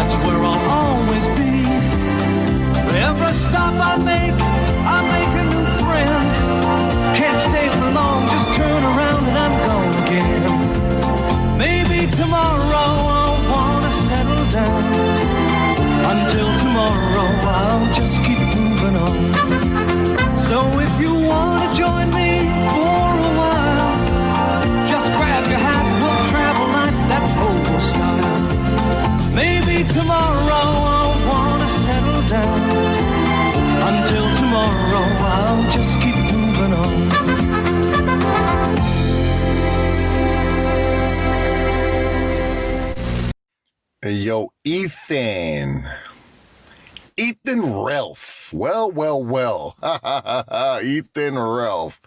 that's where I'll always be. Every stop I make a new friend. Can't stay for long, just turn around and I'm gone again. Maybe tomorrow I'll wanna settle down. Until tomorrow I'll just keep moving on. So if you wanna join me for a while, just grab your hat, we'll travel like that's old style. Maybe tomorrow I'll wanna settle down. Until tomorrow I'll just keep moving on. Hey, yo, Ethan Ralph. Well. Ethan Ralph.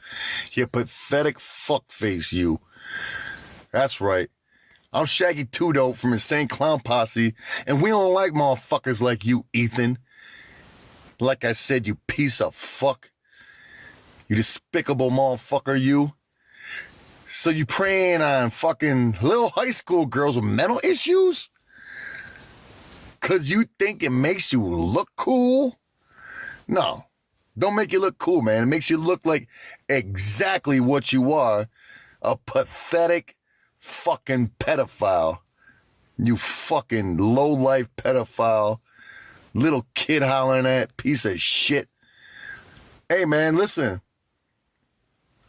You pathetic fuckface, you. That's right. I'm Shaggy Two Dope from Insane Clown Posse, and we don't like motherfuckers like you, Ethan. Like I said, you piece of fuck. You despicable motherfucker, you. So you preying on fucking little high school girls with mental issues? Because you think it makes you look cool? No. Don't make you look cool, man. It makes you look like exactly what you are. A pathetic fucking pedophile. You fucking low-life pedophile. Little kid hollering at piece of shit. Hey, man, listen.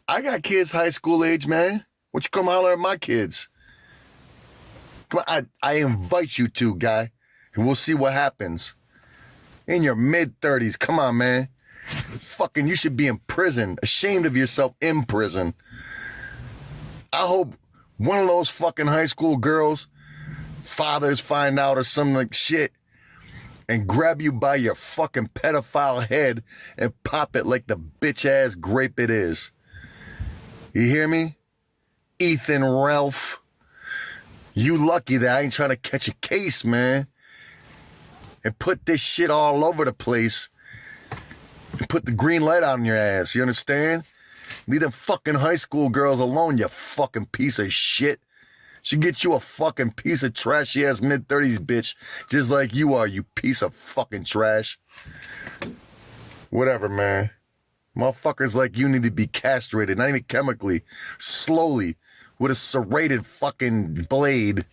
I got kids high school age, man. Why you come holler at my kids? Come on, I invite you to, guy. And we'll see what happens. In your mid-30s, come on, man. Fucking, you should be in prison. Ashamed of yourself in prison. I hope one of those fucking high school girls' fathers find out or something like shit and grab you by your fucking pedophile head and pop it like the bitch-ass grape it is. You hear me? Ethan Ralph. You lucky that I ain't trying to catch a case, man. And put this shit all over the place. And put the green light on your ass, you understand? Leave them fucking high school girls alone, you fucking piece of shit. Should get you a fucking piece of trashy ass mid-30s bitch, just like you are, you piece of fucking trash. Whatever, man. Motherfuckers like you need to be castrated, not even chemically, slowly, with a serrated fucking blade,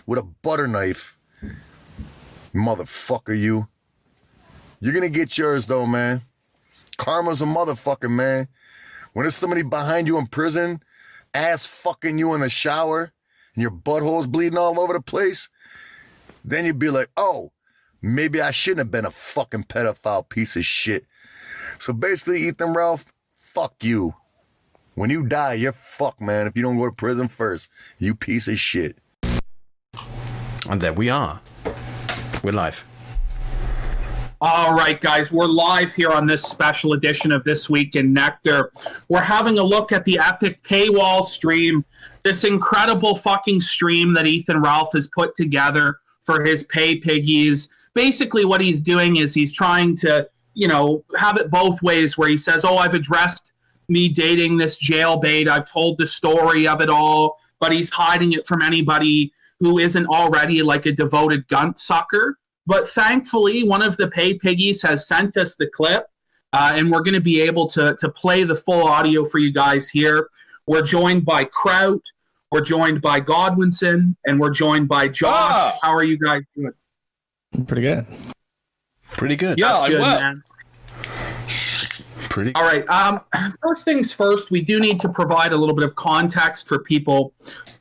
with a butter knife. Motherfucker, you. You're gonna get yours, though, man. Karma's a motherfucker, man. When there's somebody behind you in prison, ass fucking you in the shower, and your butthole's bleeding all over the place, then you'd be like, oh, maybe I shouldn't have been a fucking pedophile piece of shit. So basically, Ethan Ralph, fuck you. When you die, you're fucked, man, if you don't go to prison first. You piece of shit. And there we are. We're live. All right, guys, we're live here on this special edition of This Week in Nectar. We're having a look at the epic Paywall stream, this incredible fucking stream that Ethan Ralph has put together for his pay piggies. Basically, what he's doing is he's trying to, have it both ways, where he says, oh, I've addressed me dating this jailbait. I've told the story of it all, but he's hiding it from anybody who isn't already like a devoted gunt sucker. But thankfully, one of the pay piggies has sent us the clip, and we're going to be able to play the full audio for you guys here. We're joined by Kraut, we're joined by Godwinson, and we're joined by Josh. How are you guys doing? Pretty good. Pretty good. Yeah, good, man. Pretty. All right. First things first, we do need to provide a little bit of context for people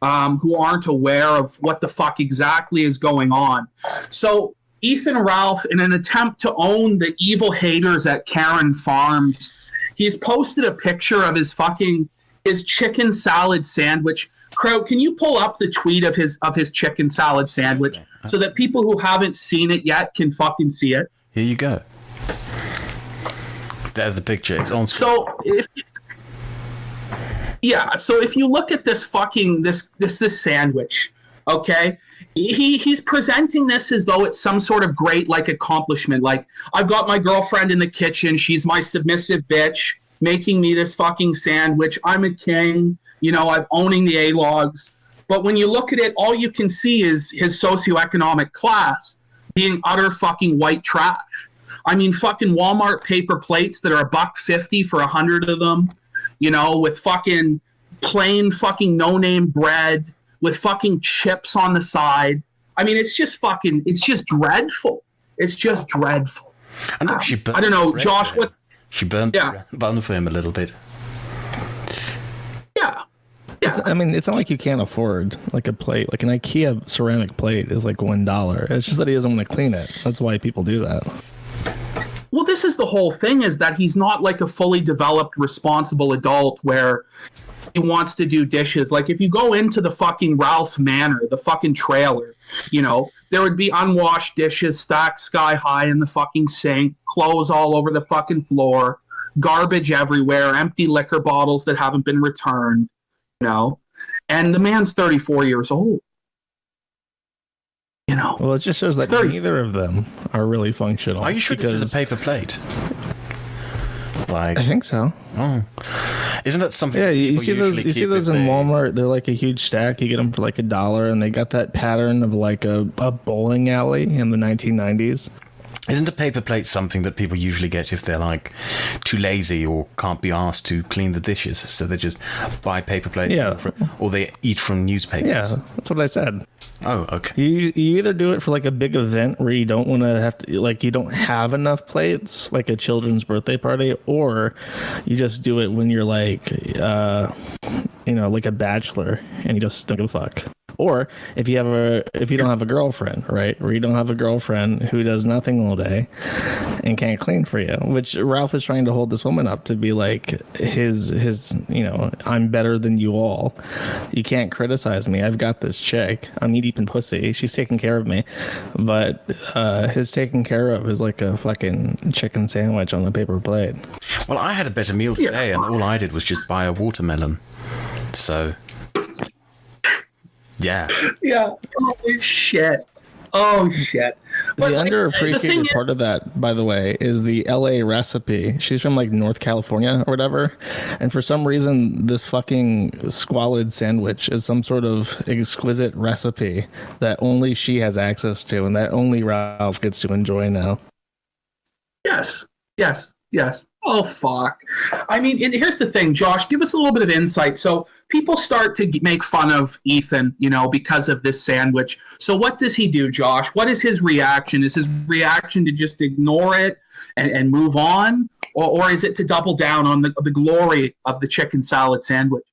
who aren't aware of what the fuck exactly is going on. So Ethan Ralph, in an attempt to own the evil haters at Karen Farms, he's posted a picture of his chicken salad sandwich. Kraut, can you pull up the tweet of his chicken salad sandwich so that people who haven't seen it yet can fucking see it? Here you go. There's the picture. It's on screen. So if you look at this fucking this sandwich, okay, he's presenting this as though it's some sort of great like accomplishment. Like, I've got my girlfriend in the kitchen, she's my submissive bitch, making me this fucking sandwich. I'm a king, I'm owning the A-logs. But when you look at it, all you can see is his socioeconomic class. being utter fucking white trash. I mean, fucking Walmart paper plates that are $1.50 for 100 of them, you know, with fucking plain fucking no-name bread with fucking chips on the side. I mean, it's just dreadful. It's just dreadful. And look, she burned I don't know, Josh, what? She burned the bun for him a little bit. Yeah. Yeah. It's not like you can't afford like a plate. Like an IKEA ceramic plate is like $1. It's just that he doesn't want to clean it. That's why people do that. Well, this is the whole thing, is that he's not like a fully developed, responsible adult where he wants to do dishes. Like, if you go into the fucking Ralph Manor, the fucking trailer, you know, there would be unwashed dishes stacked sky high in the fucking sink, clothes all over the fucking floor, garbage everywhere, empty liquor bottles that haven't been returned, you know, and the man's 34 years old. You know, well, it just shows that neither of them are really functional. Are you sure this is a paper plate? Like, I think so. Oh, isn't that something? Yeah, you see those in Walmart. They're like a huge stack. You get them for like $1, and they got that pattern of like a bowling alley in the 1990s. Isn't a paper plate something that people usually get if they're like too lazy or can't be asked to clean the dishes? So they just buy paper plates, or they eat from newspapers. Yeah, that's what I said. Oh, okay. You either do it for like a big event where you don't want to have to, like, you don't have enough plates, like a children's birthday party, or you just do it when you're like, like a bachelor and you just don't give a fuck. Or if you don't have a girlfriend, right? Or you don't have a girlfriend who does nothing all day and can't clean for you, which Ralph is trying to hold this woman up to be like his, I'm better than you all. You can't criticize me. I've got this chick. I'm knee deep in pussy. She's taking care of me. But his taking care of is like a fucking chicken sandwich on a paper plate. Well, I had a better meal today, and all I did was just buy a watermelon. So... Yeah. Oh shit. But the underappreciated part of that, by the way, is the LA recipe. She's from like North California or whatever, and for some reason this fucking squalid sandwich is some sort of exquisite recipe that only she has access to and that only Ralph gets to enjoy now. Yes. Oh, fuck. I mean, here's the thing, Josh, give us a little bit of insight. So people start to make fun of Ethan, because of this sandwich. So what does he do, Josh? What is his reaction? Is his reaction to just ignore it and move on? Or is it to double down on the glory of the chicken salad sandwich?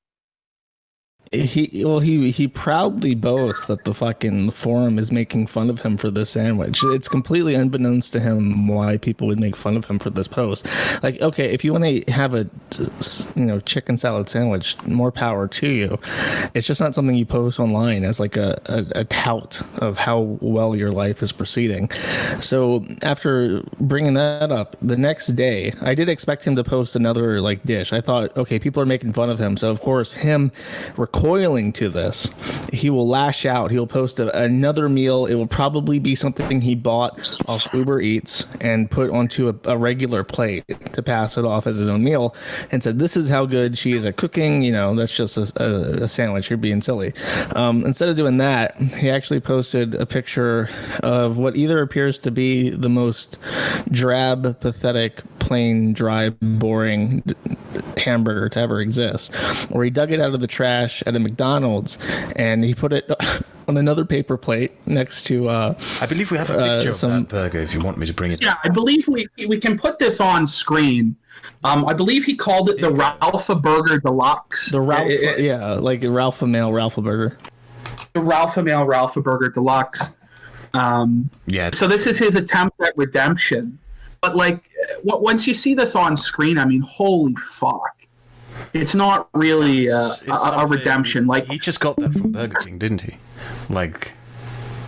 He proudly boasts that the fucking forum is making fun of him for this sandwich. It's completely unbeknownst to him why people would make fun of him for this post. Like, okay, if you want to have a chicken salad sandwich, more power to you. It's just not something you post online as like a tout of how well your life is proceeding. So after bringing that up, the next day I did expect him to post another like dish. I thought, okay, people are making fun of him, so of course him recoiling to this, he will lash out. He'll post another meal. It will probably be something he bought off Uber Eats and put onto a regular plate to pass it off as his own meal, and said, this is how good she is at cooking. That's just a sandwich. You're being silly. Instead of doing that, he actually posted a picture of what either appears to be the most drab, pathetic, plain, dry, boring hamburger to ever exist, or he dug it out of the trash at a McDonald's and he put it on another paper plate next to I believe we have a picture of that burger if you want me to bring it. Yeah, I believe we can put this on screen. I believe he called it the Ralpha Burger Deluxe. The Ralph, like Ralpha Male Ralpha Burger. The Ralpha Male Ralpha Burger Deluxe. So this is his attempt at redemption. But like, once you see this on screen, I mean, holy fuck. It's not really a redemption. Like, he just got that from Burger King, didn't he? Like,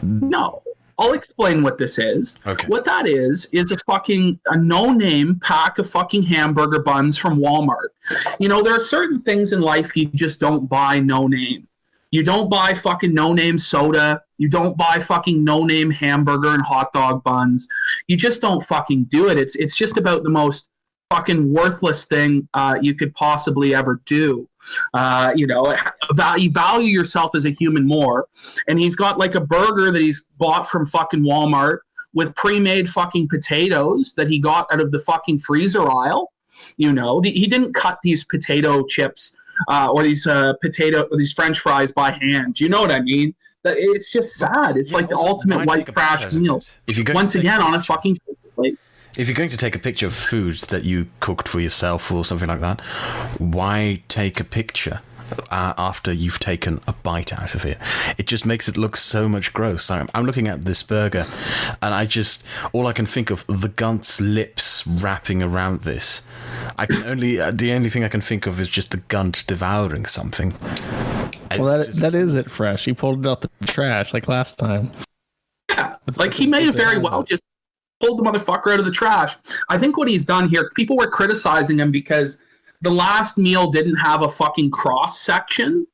no. I'll explain what this is. Okay. What that is a no-name pack of fucking hamburger buns from Walmart. There are certain things in life you just don't buy no-name. You don't buy fucking no-name soda. You don't buy fucking no-name hamburger and hot dog buns. You just don't fucking do it. It's just about the most fucking worthless thing you could possibly ever do. You value yourself as a human more. And he's got like a burger that he's bought from fucking Walmart with pre-made fucking potatoes that he got out of the fucking freezer aisle. You know, he didn't cut these potato chips or these French fries by hand. Do you know what I mean? It's just sad. It's like the ultimate white trash meal. Once again, on a fucking plate. If you're going to take a picture of food that you cooked for yourself or something like that, why take a picture after you've taken a bite out of it? It just makes it look so much gross. I'm looking at this burger, and all I can think of the gunt's lips wrapping around this. The only thing I can think of is just the gunt devouring something. Well, that is it fresh. He pulled it out the trash like last time. Yeah, like he may have very well just pulled the motherfucker out of the trash. I think what he's done here, people were criticizing him because the last meal didn't have a fucking cross section.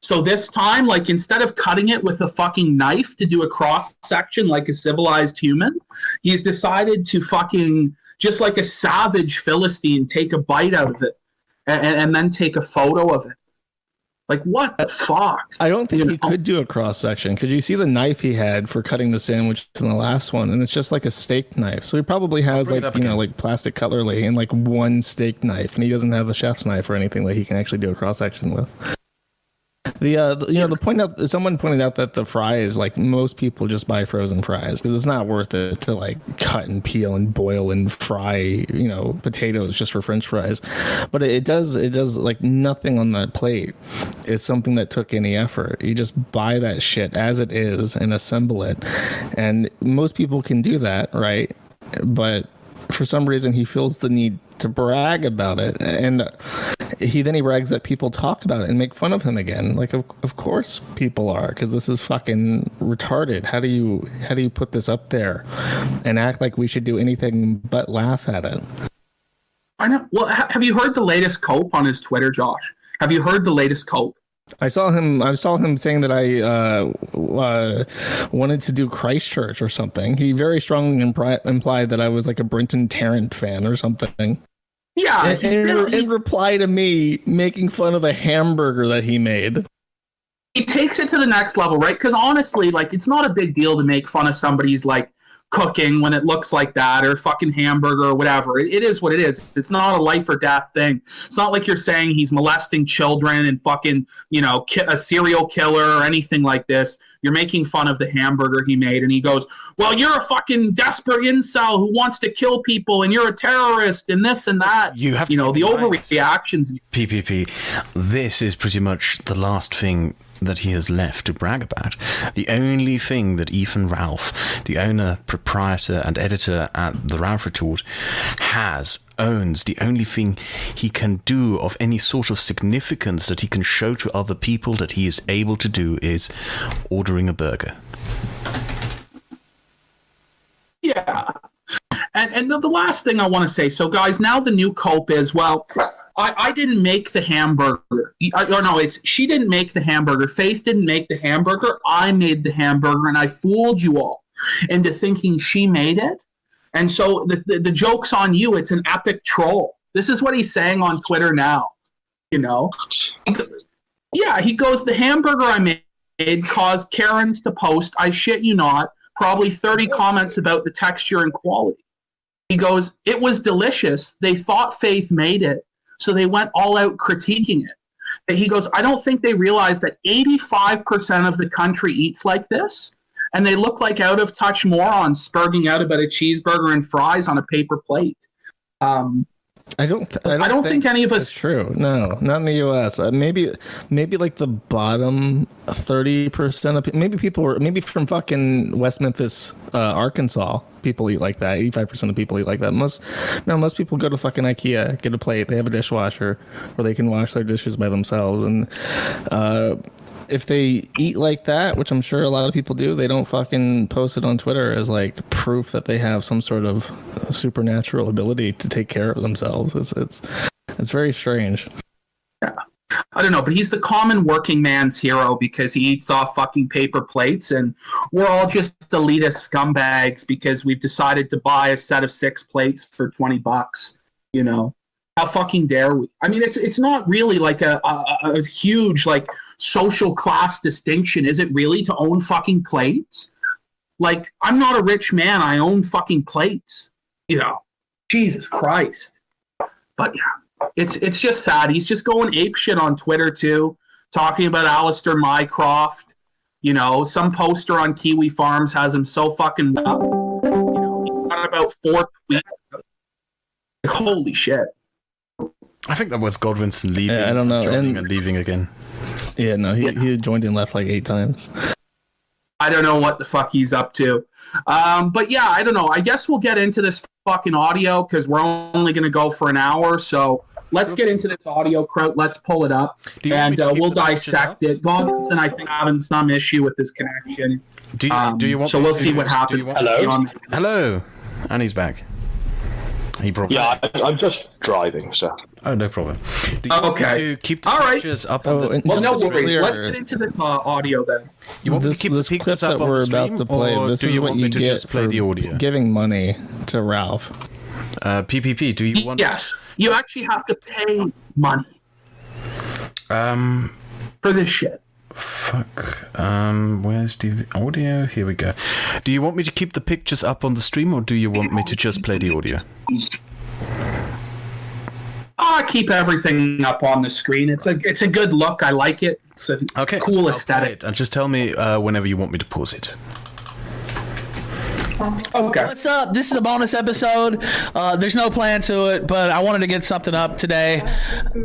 So this time, like, instead of cutting it with a fucking knife to do a cross section like a civilized human, he's decided to fucking, just like a savage Philistine, take a bite out of it and then take a photo of it. Like, what the fuck? I don't think he could do a cross section because you see the knife he had for cutting the sandwich in the last one, and it's just like a steak knife. So he probably has like plastic cutlery and like one steak knife, and he doesn't have a chef's knife or anything that he can actually do a cross section with. Someone pointed out that the fries, like, most people just buy frozen fries because it's not worth it to like cut and peel and boil and fry, potatoes just for French fries. But it does like nothing on that plate is something that took any effort. You just buy that shit as it is and assemble it, and most people can do that, right? But for some reason he feels the need to brag about it, and he brags that people talk about it and make fun of him again. Like, of course people are, because this is fucking retarded. How do you put this up there and act like we should do anything but laugh at it? I know. Well, have you heard the latest cope on his Twitter, Josh? Have you heard the latest cope? I saw him saying that I wanted to do Christchurch or something. He very strongly implied that I was like a Brenton Tarrant fan or something. Yeah. In reply to me making fun of a hamburger that he made. He takes it to the next level, right? Because honestly, like, it's not a big deal to make fun of somebody's like cooking when it looks like that, or fucking hamburger or whatever. It is what it is. It's not a life or death thing. It's not like you're saying he's molesting children and fucking, a serial killer or anything like this. You're making fun of the hamburger he made, and he goes, well, you're a fucking desperate incel who wants to kill people, and you're a terrorist, and this and that. You have the overreactions. PPP, this is pretty much the last thing that he has left to brag about. The only thing that Ethan Ralph, the owner, proprietor, and editor at the Ralph Retort, owns, the only thing he can do of any sort of significance that he can show to other people that he is able to do is ordering a burger. Yeah. And the last thing I want to say, so guys, now the new cope is, well, I didn't make the hamburger. She didn't make the hamburger. Faith didn't make the hamburger. I made the hamburger, and I fooled you all into thinking she made it. And so the joke's on you. It's an epic troll. This is what he's saying on Twitter now. He goes, the hamburger I made caused Karens to post, I shit you not, probably 30 comments about the texture and quality. He goes, it was delicious. They thought Faith made it, so they went all out critiquing it. And he goes, I don't think they realize that 85% of the country eats like this, and they look like out-of-touch morons spurging out about a cheeseburger and fries on a paper plate. I don't think any of us. That's true. No, not in the U.S. Maybe like the bottom 30% of people, maybe from fucking West Memphis, Arkansas, people eat like that. 85% of people eat like that. Most people go to fucking IKEA, get a plate, they have a dishwasher, or they can wash their dishes by themselves. And if they eat like that, which I'm sure a lot of people do, they don't fucking post it on Twitter as like proof that they have some sort of supernatural ability to take care of themselves. It's very strange. Yeah. I don't know, but he's the common working man's hero because he eats off fucking paper plates, and we're all just elitist scumbags because we've decided to buy a set of 6 plates for $20. How fucking dare we? I mean, it's not really like a huge like social class distinction, is it really, to own fucking plates? Like, I'm not a rich man. I own fucking plates. You know, Jesus Christ. But yeah, it's just sad. He's just going ape shit on Twitter too, talking about Alistair Mycroft. You know, some poster on Kiwi Farms has him so fucking up. You know, he's got about 4 tweets. Holy shit. I think that was Godwinson leaving. Yeah, I don't know. And leaving again. Yeah, no, he joined and left like 8 times. I don't know what the fuck he's up to. But yeah, I don't know. I guess we'll get into this fucking audio because we're only going to go for an hour. So let's get into this audio, Kraut. Let's pull it up and we'll dissect it. Godwinson, I think, having some issue with this connection. Do you want? So we'll see what happens. Hello, and he's back. He probably. Yeah, I'm just driving, so. Oh, no problem. Do you want me to keep the pictures up on the... Well, no worries. Let's get into the audio then. You want me to keep the pictures up on the stream, or do you want me to just play the audio? Giving money to Ralph. PPP, do you want... Yes. You actually have to pay money. For this shit. Fuck. Where's the audio? Here we go. Do you want me to keep the pictures up on the stream, or do you want me to just play the audio? I keep everything up on the screen. It's a good look. I like it. It's a cool aesthetic. And just tell me whenever you want me to pause it. Okay. What's up? This is a bonus episode. There's no plan to it, but I wanted to get something up today.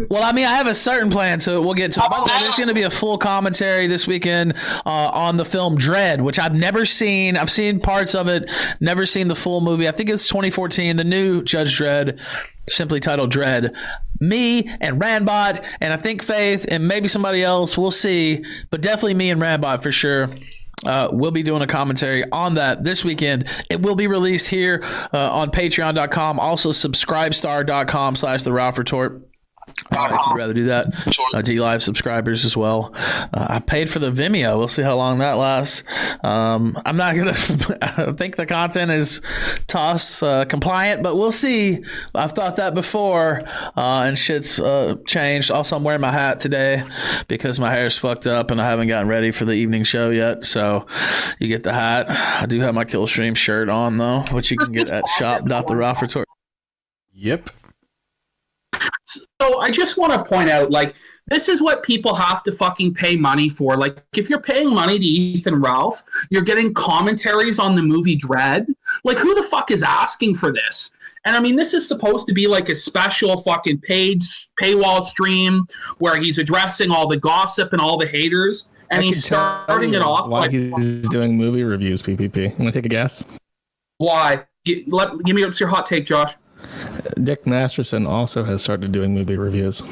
Well, I mean, I have a certain plan to it. We'll get to it. By the way, there's going to be a full commentary this weekend on the film Dredd, which I've never seen. I've seen parts of it, never seen the full movie. I think it's 2014, the new Judge Dredd, simply titled Dredd. Me and Randbot, and I think Faith, and maybe somebody else. We'll see, but definitely me and Randbot for sure. We'll be doing a commentary on that this weekend. It will be released here on patreon.com. Also, subscribestar.com/The Ralph Retort. If you'd rather do that. D-Live subscribers as well. I paid for the Vimeo. We'll see how long that lasts. I'm not going to... I think the content is TOS compliant, but we'll see. I've thought that before, and shit's changed. Also, I'm wearing my hat today because my hair's fucked up and I haven't gotten ready for the evening show yet, so you get the hat. I do have my Killstream shirt on, though, which you can get at shop.theralphretort. Yep. So I just want to point out, like, this is what people have to fucking pay money for. Like, if you're paying money to Ethan Ralph, you're getting commentaries on the movie Dredd. Like, who the fuck is asking for this? And I mean, this is supposed to be like a special fucking paid paywall stream where he's addressing all the gossip and all the haters. And he's starting it off why he's doing movie reviews, PPP. You want to take a guess? Why? Give me what's your hot take, Josh? Dick Masterson also has started doing movie reviews.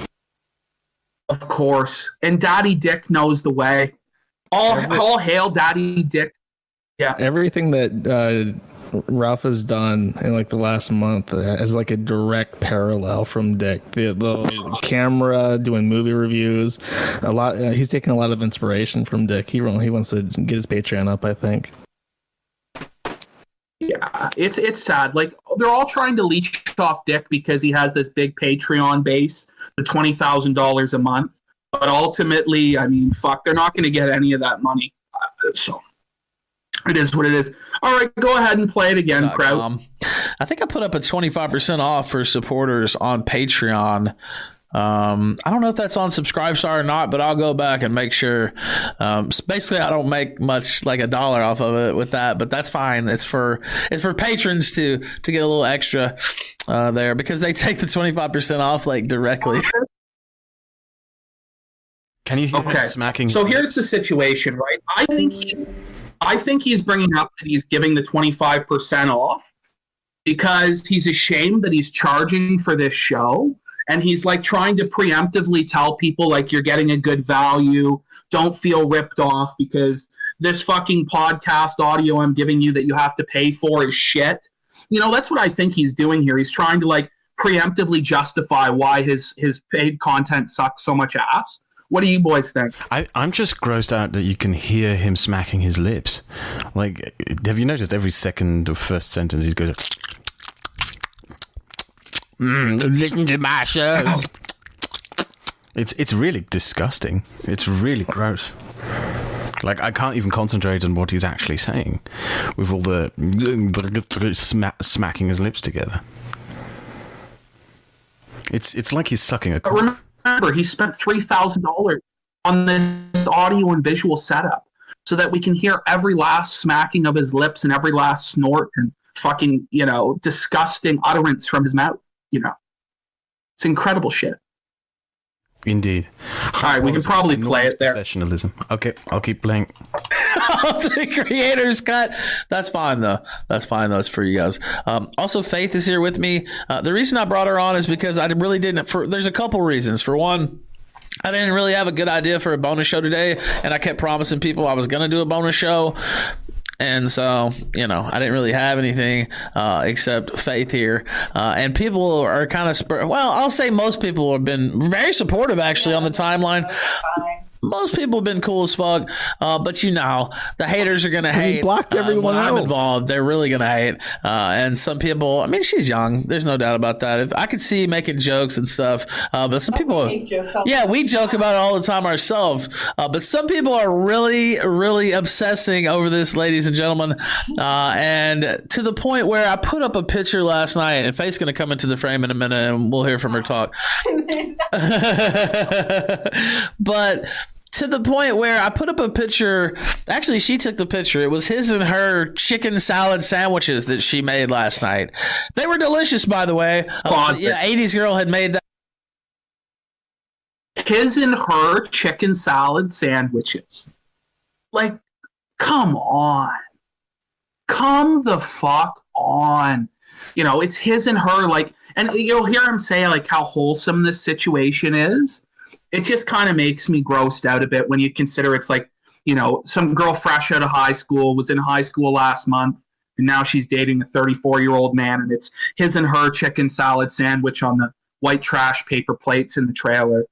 Of course. And Daddy Dick knows the way. All hail Daddy Dick. Yeah. Everything that Ralph has done in like the last month as like a direct parallel from Dick. The camera, doing movie reviews, a lot. He's taking a lot of inspiration from Dick. He wants to get his Patreon up, I think. Yeah, it's sad. Like, they're all trying to leech off Dick because he has this big Patreon base, the $20,000 a month. But ultimately, I mean, fuck, they're not going to get any of that money. So it is what it is. All right, go ahead and play it again, Kraut. I think I put up a 25% off for supporters on Patreon. I don't know if that's on Subscribestar or not, but I'll go back and make sure. Basically, I don't make much, like $1 off of it with that, but that's fine. It's for patrons to get a little extra there because they take the 25% off like directly. Can you hear him smacking? So here's the situation, right? I think he's bringing up that he's giving the 25% off because he's ashamed that he's charging for this show. And he's like trying to preemptively tell people like you're getting a good value. Don't feel ripped off because this fucking podcast audio I'm giving you that you have to pay for is shit. You know, that's what I think he's doing here. He's trying to like preemptively justify why his paid content sucks so much ass. What do you boys think? I'm just grossed out that you can hear him smacking his lips. Like, have you noticed every second or first sentence he goes... listen to my show. It's really disgusting. It's really gross. Like, I can't even concentrate on what he's actually saying with all the smacking his lips together. It's like he's sucking a cock. Remember, he spent $3,000 on this audio and visual setup so that we can hear every last smacking of his lips and every last snort and fucking, disgusting utterance from his mouth. It's incredible shit. Indeed. All right, we can probably play it there. Professionalism. Okay, I'll keep playing. The creator's cut. That's fine though. That's for you guys. Also, Faith is here with me. The reason I brought her on is because I really didn't. There's a couple reasons. For one, I didn't really have a good idea for a bonus show today, and I kept promising people I was going to do a bonus show. And so, I didn't really have anything except Faith here. And people are kind of I'll say most people have been very supportive, actually, on the timeline. Most people have been cool as fuck, but the haters are gonna hate. He blocked everyone when I'm else. involved. They're really gonna hate, and some people. I mean, she's young. There's no doubt about that. If I could see making jokes and stuff, but some people. We joke about it all the time ourselves. But some people are really, really obsessing over this, ladies and gentlemen, and to the point where I put up a picture last night, and Faith's gonna come into the frame in a minute, and we'll hear from her talk. But to the point where I put up a picture. Actually, she took the picture. It was his and her chicken salad sandwiches that she made last night. They were delicious, by the way. 80s girl had made that. His and her chicken salad sandwiches. Like, come on. Come the fuck on. It's his and her, and you'll hear him say, how wholesome this situation is. It just kind of makes me grossed out a bit when you consider it's some girl fresh out of high school was in high school last month, and now she's dating a 34-year-old man, and it's his and her chicken salad sandwich on the white trash paper plates in the trailer.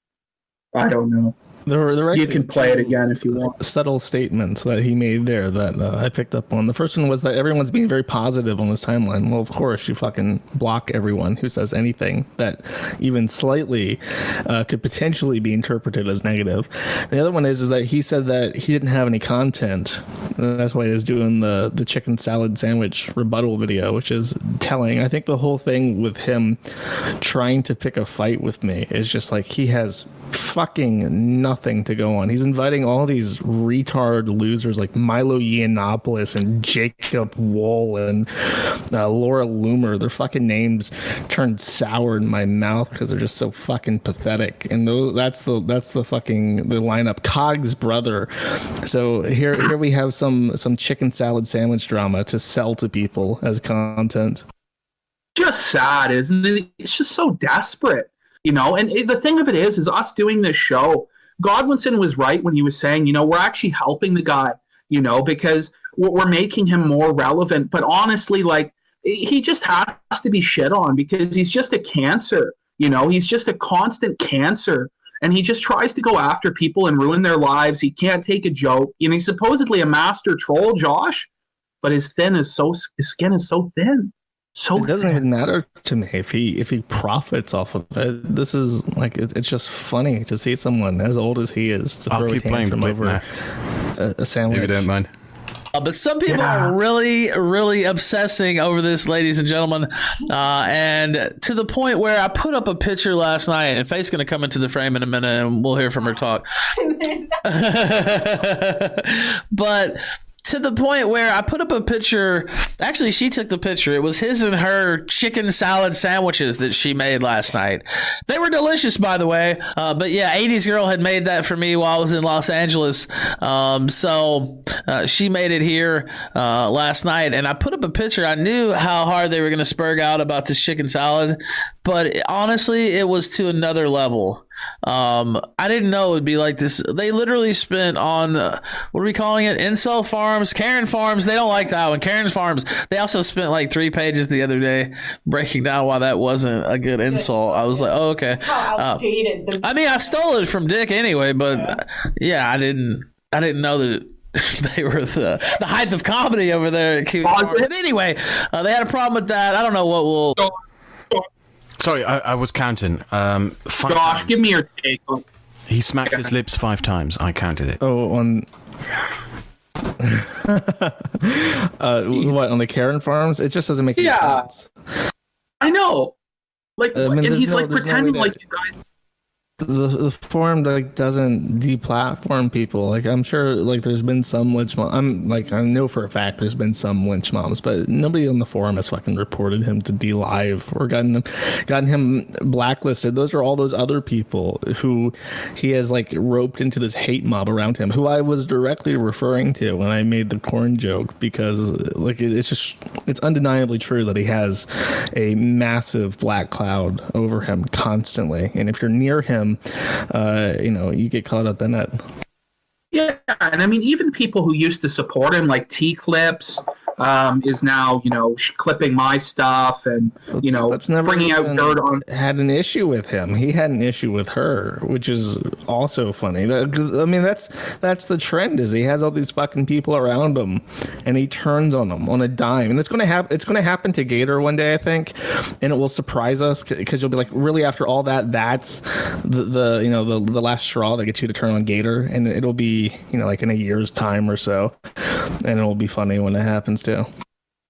I don't know. You can play it again if you want. Subtle statements that he made there that I picked up on. The first one was that everyone's being very positive on this timeline. Well, of course, you fucking block everyone who says anything that even slightly could potentially be interpreted as negative. The other one is that he said that he didn't have any content. That's why he's doing the chicken salad sandwich rebuttal video, which is telling. I think the whole thing with him trying to pick a fight with me is just he has fucking nothing to go on. He's inviting all these retard losers like Milo Yiannopoulos and Jacob Wool and Laura Loomer. Their fucking names turned sour in my mouth because they're just so fucking pathetic. And that's the fucking the lineup. Cog's brother. So here we have some chicken salad sandwich drama to sell to people as content. Just sad, isn't it? It's just so desperate. And the thing of it is us doing this show, Godwinson was right when he was saying, we're actually helping the guy, because we're making him more relevant. But honestly, he just has to be shit on because he's just a cancer, he's just a constant cancer. And he just tries to go after people and ruin their lives. He can't take a joke. And he's supposedly a master troll, Josh, but his skin is so thin. So it doesn't even matter to me if he profits off of it. This is it's just funny to see someone as old as he is to throw a tantrum over a sandwich. If you don't mind. But some people are really, really obsessing over this, ladies and gentlemen, and to the point where I put up a picture last night, and Faith's going to come into the frame in a minute, and we'll hear from her talk. But to the point where I put up a picture. Actually, she took the picture. It was his and her chicken salad sandwiches that she made last night. They were delicious, by the way. But 80s girl had made that for me while I was in Los Angeles. So she made it here last night, and I put up a picture. I knew how hard they were going to spurg out about this chicken salad, but honestly, it was to another level. I didn't know it would be like this. They literally spent on what are we calling it? Incel farms, Karen farms. They don't like that one. Karen's farms. They also spent 3 pages the other day breaking down why that wasn't a good insult. I was like, oh, okay. How outdated. I stole it from Dick anyway, but I didn't know that they were the height of comedy over there. But anyway, they had a problem with that. I don't know what will. Sorry, I was counting. 5 Josh, times. give me your take. He smacked his lips 5 times. I counted it. Oh, on What, on the Karen farms? It just doesn't make any sense. I know. Like, and he's like pretending way like you guys. The forum like doesn't deplatform people. Like, I'm sure like there's been some lynch mom. I know for a fact there's been some lynch moms, but nobody on the forum has fucking reported him to DLive or gotten him blacklisted. Those are all those other people who he has like roped into this hate mob around him, who I was directly referring to when I made the corn joke, because like it's undeniably true that he has a massive black cloud over him constantly, and if you're near him, you get caught up in it. Yeah, and I mean, even people who used to support him, like T-Clips, is now, clipping my stuff and, bringing out dirt on. Had an issue with him. He had an issue with her, which is also funny. I mean, that's the trend. Is he has all these fucking people around him, and he turns on them on a dime. And it's going to happen. It's going to happen to Gator one day, I think, and it will surprise us because you'll be like, really, after all that, that's the last straw that gets you to turn on Gator, and it'll be like in a year's time or so, and it'll be funny when it happens too.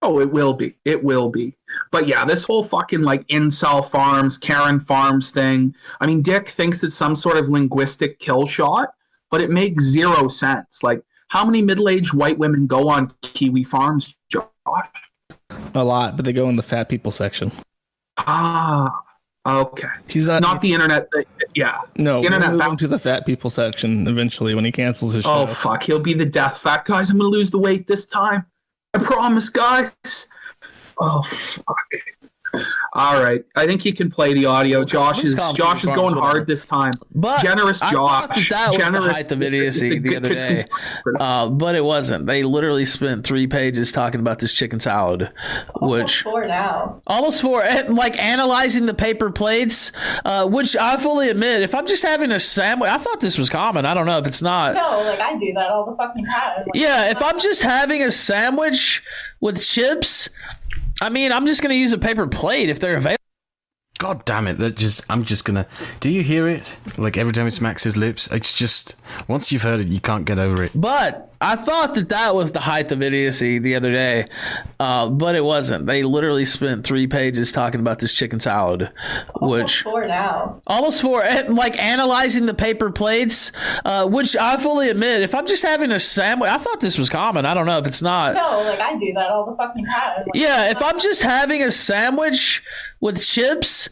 Oh, it will be. It will be. But yeah, this whole fucking like incel farms, Karen farms thing. I mean, Dick thinks it's some sort of linguistic kill shot, but it makes zero sense. Like, how many middle-aged white women go on Kiwi farms, Josh? A lot, but they go in the fat people section. Ah, okay. He's not the internet. Yeah. No, internet. We'll move him to the fat people section eventually when he cancels his show. Oh fuck, he'll be the death fat. Guys, I'm gonna lose the weight this time. I promise, guys. Oh fuck. All right, I think he can play the audio. Josh is going hard this time. But generous I Josh. That was generous, the height of idiocy the other day, but it wasn't. They literally spent 3 pages talking about this chicken salad, almost 4 now. Almost 4, like analyzing the paper plates, which I fully admit, if I'm just having a sandwich, I thought this was common. I don't know if it's not. No, like I do that all the fucking time. Like, yeah, if I'm just having a sandwich with chips, I mean, I'm just going to use a paper plate if they're available. God damn it! I'm just gonna. Do you hear it? Like every time he smacks his lips, it's just once you've heard it, you can't get over it. But I thought that was the height of idiocy the other day, but it wasn't. They literally spent 3 pages talking about this chicken salad, almost 4 now. Almost 4, like analyzing the paper plates, which I fully admit, if I'm just having a sandwich, I thought this was common. I don't know if it's not. No, like I do that all the fucking time. Like, yeah, if I'm just having a sandwich with chips,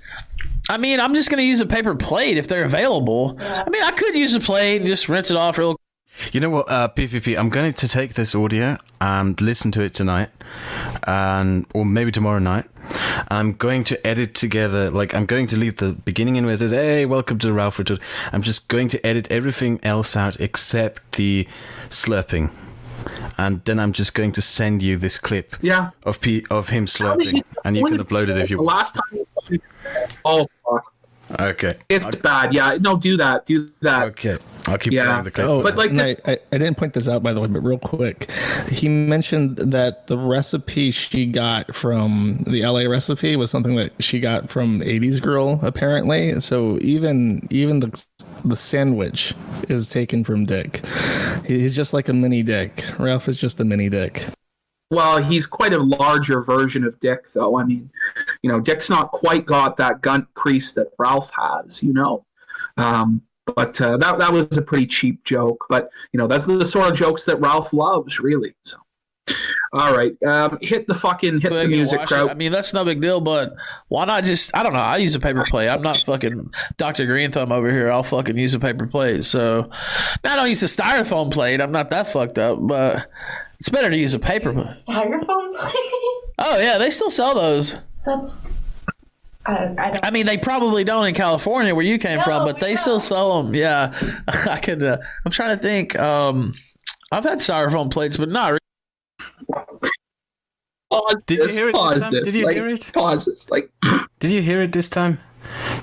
I mean, I'm just going to use a paper plate if they're available. Yeah. I mean, I could use a plate and just rinse it off real quick. You know what, PPP, I'm going to take this audio and listen to it tonight, or maybe tomorrow night. I'm going to edit together, like I'm going to leave the beginning in where it says, hey, welcome to Ralph Retort. I'm just going to edit everything else out except the slurping. And then I'm just going to send you this clip of him slurping, and you can upload it if you want. Last time, oh fuck. Okay. It's bad. Yeah. No, do that. Do that. Okay. I'll keep playing the clip. Oh, but like this, I didn't point this out, by the way, but real quick. He mentioned that the recipe she got from the LA recipe was something that she got from 80s Girl, apparently. So even the sandwich is taken from Dick. He's just like a mini Dick. Ralph is just a mini Dick. Well, he's quite a larger version of Dick, though. I mean, Dick's not quite got that gun crease that Ralph has, But that was a pretty cheap joke. But, that's the sort of jokes that Ralph loves, really. So, all right. Hit the music, Kraut. I mean, that's no big deal, but why not just, I don't know, I use a paper plate. I'm not fucking Dr. Green Thumb over here. I'll fucking use a paper plate. So, I don't use a styrofoam plate. I'm not that fucked up, but it's better to use a paper plate. Styrofoam plate? Oh, yeah, they still sell those. That's... I mean, they probably don't in California where you came from, but they still sell them. Yeah, I could. I'm trying to think. I've had styrofoam plates, but not. Did you hear it this time? Did you hear it? Pause this. Did you hear it this time?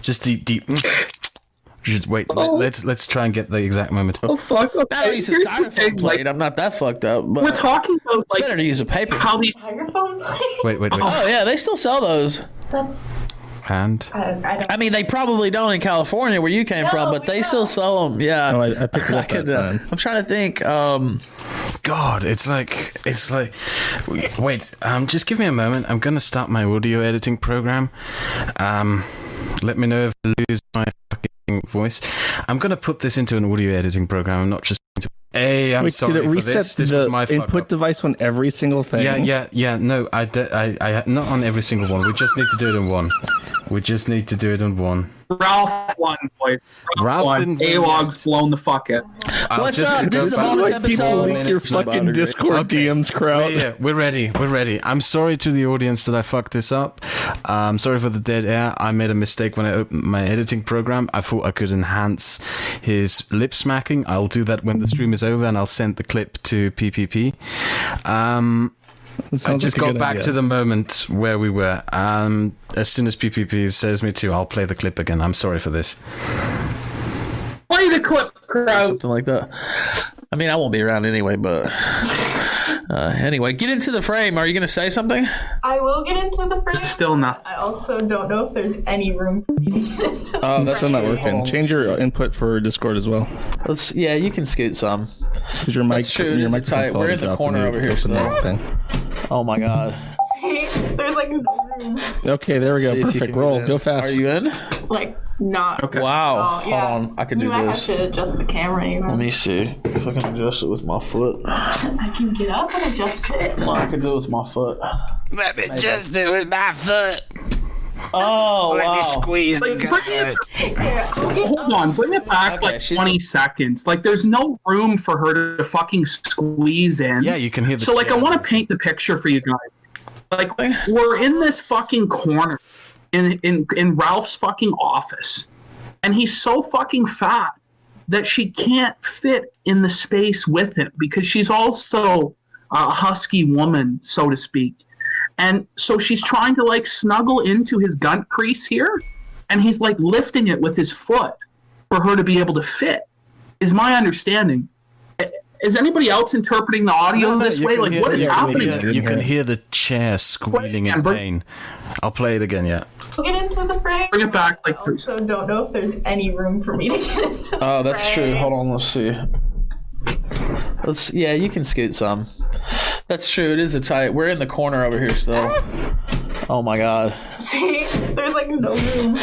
Just deep. Just wait. Let's try and get the exact moment. Oh fuck! Okay. I don't use a styrofoam plate. I'm not that fucked up. But we're talking about it's better to use a paper. Styrofoam plate? Wait. Oh yeah, they still sell those. And I don't. I mean, they probably don't in California where you came from, but they still sell them. Yeah. Oh, I picked it up that time. I'm trying to think. God, it's like. Wait, just give me a moment. I'm gonna start my audio editing program. Let me know if I lose my fucking voice. I'm gonna put this into an audio editing program. I'm not just going to. Hey, I'm sorry did it for reset this. This was my fuck input up. device on every single thing? Yeah. No, I not on every single one. We just need to do it in one. Ralph won, boys. Ralph won. didn't win A-Log's blown the fuck it. What's up? This is the bonus Like people episode. leak your fucking Discord DMs, Kraut. Yeah, we're ready. I'm sorry to the audience that I fucked this up. I'm sorry for the dead air. I made a mistake when I opened my editing program. I thought I could enhance his lip smacking. I'll do that when the stream is over, and I'll send the clip to PPP. I just got back to the moment where we were. As soon as PPP says me to, I'll play the clip again. I'm sorry for this. Play the clip, Kraut. Something like that. I mean, I won't be around anyway, but anyway, get into the frame. Are you going to say something? I will get into the frame. Still not. I also don't know if there's any room for me to get into the Oh, that's still not Hold working. on. Change your input for Discord as well. Yeah, you can scoot some. Because your mic, That's true. It your is microphone tight. We're quality in the dropped corner when you over here, open so- that thing. Oh my god. See, there's like no room. Okay, there we go. See if you Perfect. can Roll. get in. Go fast. Are you in? Like not. Okay. Wow. Oh, yeah. Hold on. I can do you might this. have to adjust the camera. Even. Let me see if I can adjust it with my foot. I can get up and adjust it. No, I can do it with my foot. Let me just do it with my foot. Oh, wow. Squeeze Like, bring it, Here, I'll get hold up. on, bring it back Okay, like she's- 20 seconds. Like, there's no room for her to fucking squeeze in. Yeah, you can hear the So, like, I chair. want to paint the picture for you guys. Like, we're in this fucking corner in Ralph's fucking office, and he's so fucking fat that she can't fit in the space with him because she's also a husky woman, so to speak. And so she's trying to like snuggle into his gut crease here, and he's like lifting it with his foot for her to be able to fit, is my understanding. Is anybody else interpreting the audio this way? Like, what is happening? You can hear the chair squealing in Amber. pain. I'll play it again, yeah. I'll get into the frame. Bring it back like I also don't know if there's any room for me to get into the Oh, that's frame. true. Hold on. Let's see. Yeah, you can scoot some. That's true. It is a tight. We're in the corner over here still. Oh my god. See, there's like no room.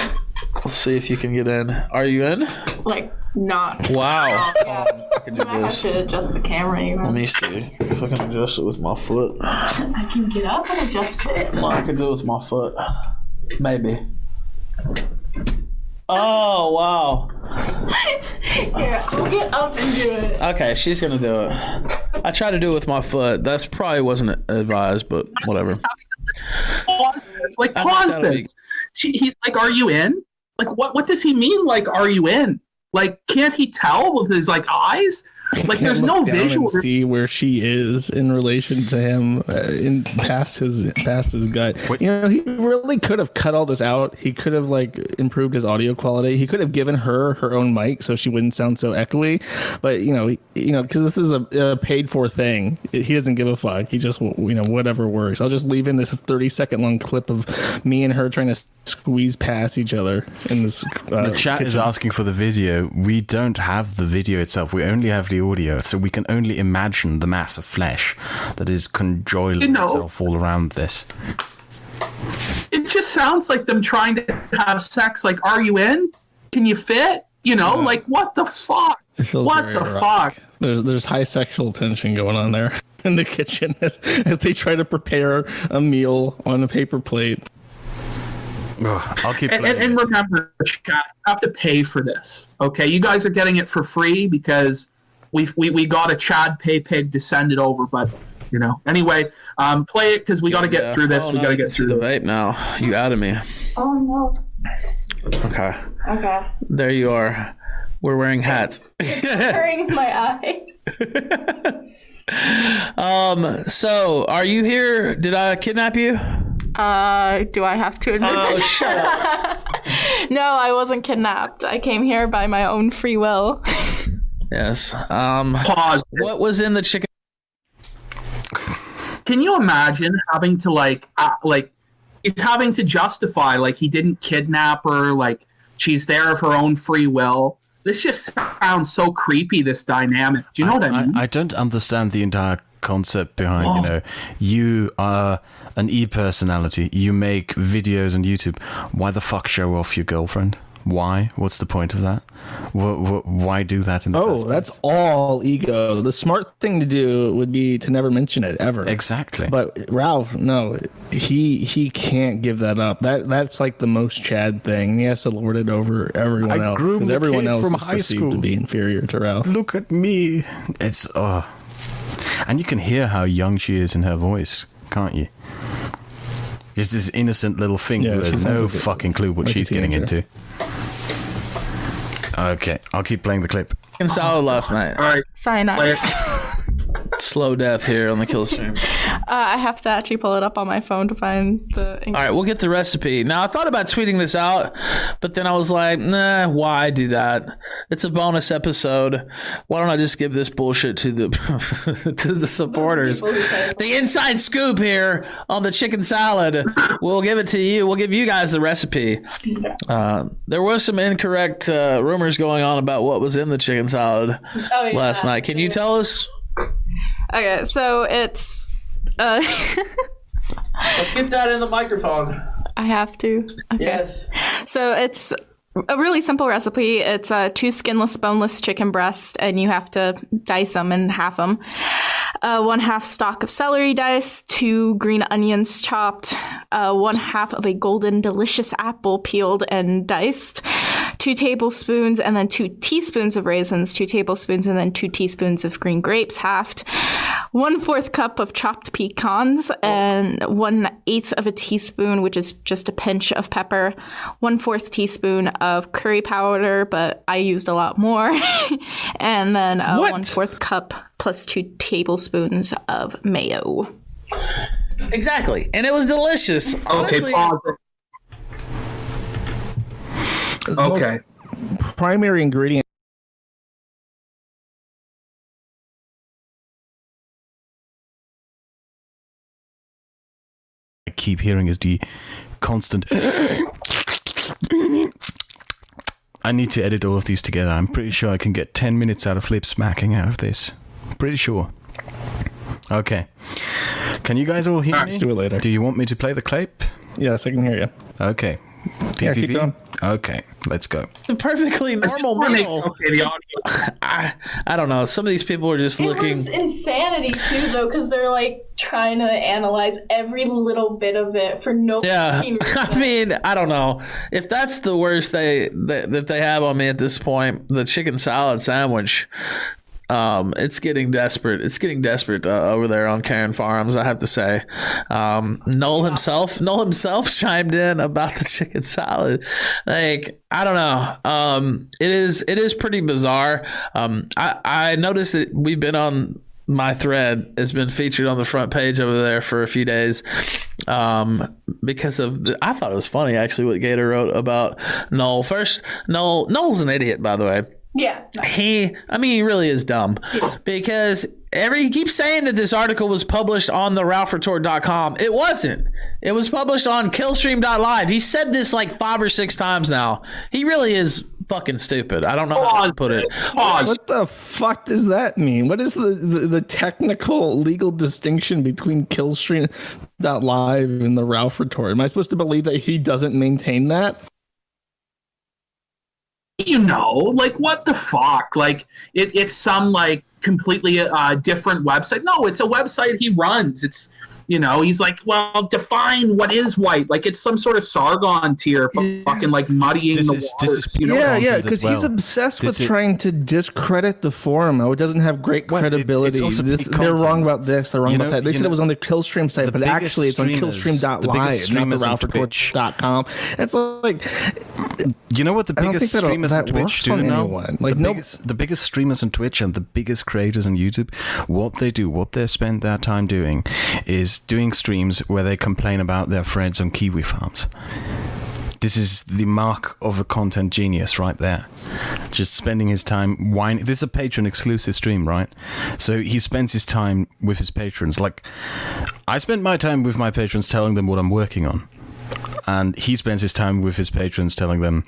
Let's see if you can get in. Are you in? Like not. Wow. Yeah. I can do You might have this. to adjust the camera. Even. Let me see if I can adjust it with my foot. I can get up and adjust it. No, I can do it with my foot. Maybe. Oh, wow. Here, I'll get up and do it. Okay, she's gonna do it. I tried to do it with my foot. That's probably wasn't advised, but whatever. Like, I think pause that'll be- this. He's like, "Are you in?" Like, what does he mean? Like, "Are you in?" Like, can't he tell with his like eyes? Like, Can't there's no look down visual. and see where she is in relation to him, in past his gut. What- You know, he really could have cut all this out. He could have like improved his audio quality. He could have given her own mic so she wouldn't sound so echoey. But because this is a paid for thing, he doesn't give a fuck. He just whatever works. I'll just leave in this 30-second long clip of me and her trying to squeeze past each other in this. The chat is asking for the video. We don't have the video itself. We only have the audio, so we can only imagine the mass of flesh that is conjoiling itself all around this. It just sounds like them trying to have sex. Like, "Are you in? Can you fit?" Like, what the fuck? It feels What very the erotic. fuck? There's high sexual tension going on there in the kitchen as they try to prepare a meal on a paper plate. Ugh, I'll keep And, playing. and remember, chat, you have to pay for this. Okay, you guys are getting it for free because we got a Chad pay pig to send it over. But anyway, play it because we got to get through this. Oh, We now got to I can get see through the this. vape now. You added me. Oh no. Okay. Okay. There you are. We're wearing hats. Hurting my eye. So are you here? Did I kidnap you? Do I have to admit Oh, that? shut up. No, I wasn't kidnapped. I came here by my own free will. Yes. Pause. What was in the chicken? Can you imagine having to like he's having to justify, like, he didn't kidnap her, like, she's there of her own free will. This just sounds so creepy, this dynamic. Do you know what I mean? I don't understand the entire concept behind, you are an e-personality. You make videos on YouTube. Why the fuck show off your girlfriend? Why? What's the point of that? Why do that in the first place? That's all ego. The smart thing to do would be to never mention it ever. Exactly. But Ralph, no, he can't give that up. That's like the most Chad thing. He has to lord it over everyone else because everyone else is perceived to be inferior to Ralph. Look at me. It's and you can hear how young she is in her voice, can't you? Just this innocent little thing who has no fucking clue what she's getting into. Okay, I'll keep playing the clip. Solid last night. All right. Cyanide. Slow death here on the kill stream. I have to actually pull it up on my phone to find the... All right, we'll get the recipe. Now, I thought about tweeting this out, but then I was like, nah, why do that? It's a bonus episode. Why don't I just give this bullshit to the to the supporters? The inside scoop here on the chicken salad. We'll give it to you. We'll give you guys the recipe. There was some incorrect rumors going on about what was in the chicken salad last night. Can you tell us? Okay, so it's... Let's get that in the microphone. I have to. Okay. Yes. So it's a really simple recipe. It's 2 skinless, boneless chicken breasts, and you have to dice them and half them. 1/2 stalk of celery diced, 2 green onions chopped, 1/2 of a golden delicious apple peeled and diced, 2 tablespoons and then 2 teaspoons of raisins, 2 tablespoons and then 2 teaspoons of green grapes halved, 1/4 cup of chopped pecans, and 1/8 of a teaspoon, which is just a pinch of pepper, 1/4 teaspoon of curry powder, but I used a lot more, and then 1/4 cup plus 2 tablespoons of mayo. Exactly. And it was delicious. Honestly, Okay, pause it. Okay. Primary ingredient. I keep hearing is the constant... I need to edit all of these together. I'm pretty sure I can get 10 minutes out of Flip smacking out of this. Pretty sure. Okay. Can you guys all hear me? Let's do it later. Do you want me to play the clip? Yes, I can hear you. Okay. PPP? Yeah, keep going. Okay, let's go. it's a perfectly normal meal. Okay, the audio. I don't know. Some of these people are just looking. It was insanity too, though, because they're like trying to analyze every little bit of it for no. Yeah, fucking reason. I mean, I don't know if that's the worst that they have on me at this point. The chicken salad sandwich. It's getting desperate. It's getting desperate over there on Karen Farms, I have to say. Noel himself chimed in about the chicken salad. Like, I don't know. It is pretty bizarre. I noticed that we've been on my thread has been featured on the front page over there for a few days because of I thought it was funny actually what Gator wrote about Noel. First, Noel's an idiot, by the way. Yeah. He really is dumb because he keeps saying that this article was published on the RalphRetort.com. It wasn't. It was published on Killstream.live. He said this like 5 or 6 times now. He really is fucking stupid. I don't know how to put it. What the fuck does that mean? What is the technical legal distinction between Killstream.live and the Ralph Retort? Am I supposed to believe that he doesn't maintain that? You know, like, what the fuck? Like, it's some, like, completely different website. No, it's a website he runs. It's, you know, he's like, well, define what is white. Like, it's some sort of Sargon tier for fucking, like, muddying the waters. Yeah, because he's obsessed with trying to discredit the forum. Oh, it doesn't have great credibility. They're wrong about this. They're wrong about that. They said it was on the Killstream site, but actually it's on Killstream.live, not the RalphRetort.com. It's like... You know what the biggest streamers on Twitch do now? Like, the biggest streamers on Twitch and the biggest creators on YouTube, what they spend their time doing is doing streams where they complain about their friends on kiwi farms. This is the mark of a content genius right there. Just spending his time whining. This is a patron exclusive stream, right? So he spends his time with his patrons. Like, I spend my time with my patrons telling them what I'm working on. and he spends his time with his patrons telling them,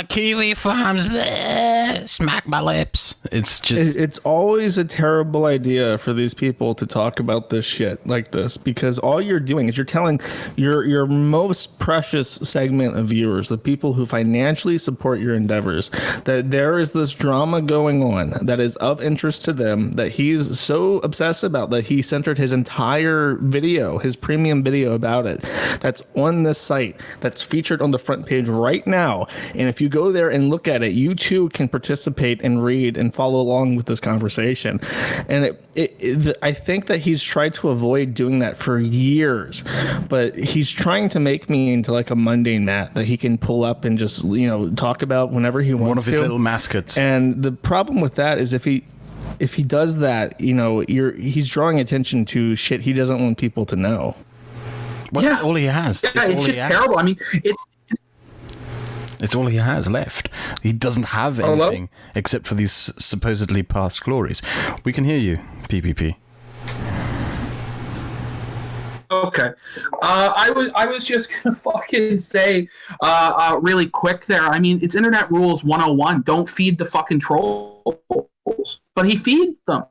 Kiwi Farms, bleh, smack my lips. It's always a terrible idea for these people to talk about this shit like this, because all you're doing is you're telling your most precious segment of viewers, the people who financially support your endeavors, that there is this drama going on that is of interest to them, that he's so obsessed about that he centered his entire video, his premium video about it, that's on this site, that's featured on the front page right now. And if you go there and look at it, you too can participate and read and follow along with this conversation. And I think that he's tried to avoid doing that for years, but he's trying to make me into like a mundane Matt that he can pull up and just, talk about whenever he wants to. One of his little mascots. And the problem with that is if he does that, he's drawing attention to shit he doesn't want people to know. Well, that's all he has. Yeah, it's just terrible. I mean, it's all he has left. He doesn't have anything except for these supposedly past glories. We can hear you, PPP. Okay. I was just gonna fucking say really quick there. I mean, it's Internet Rules 101. Don't feed the fucking trolls. But he feeds them.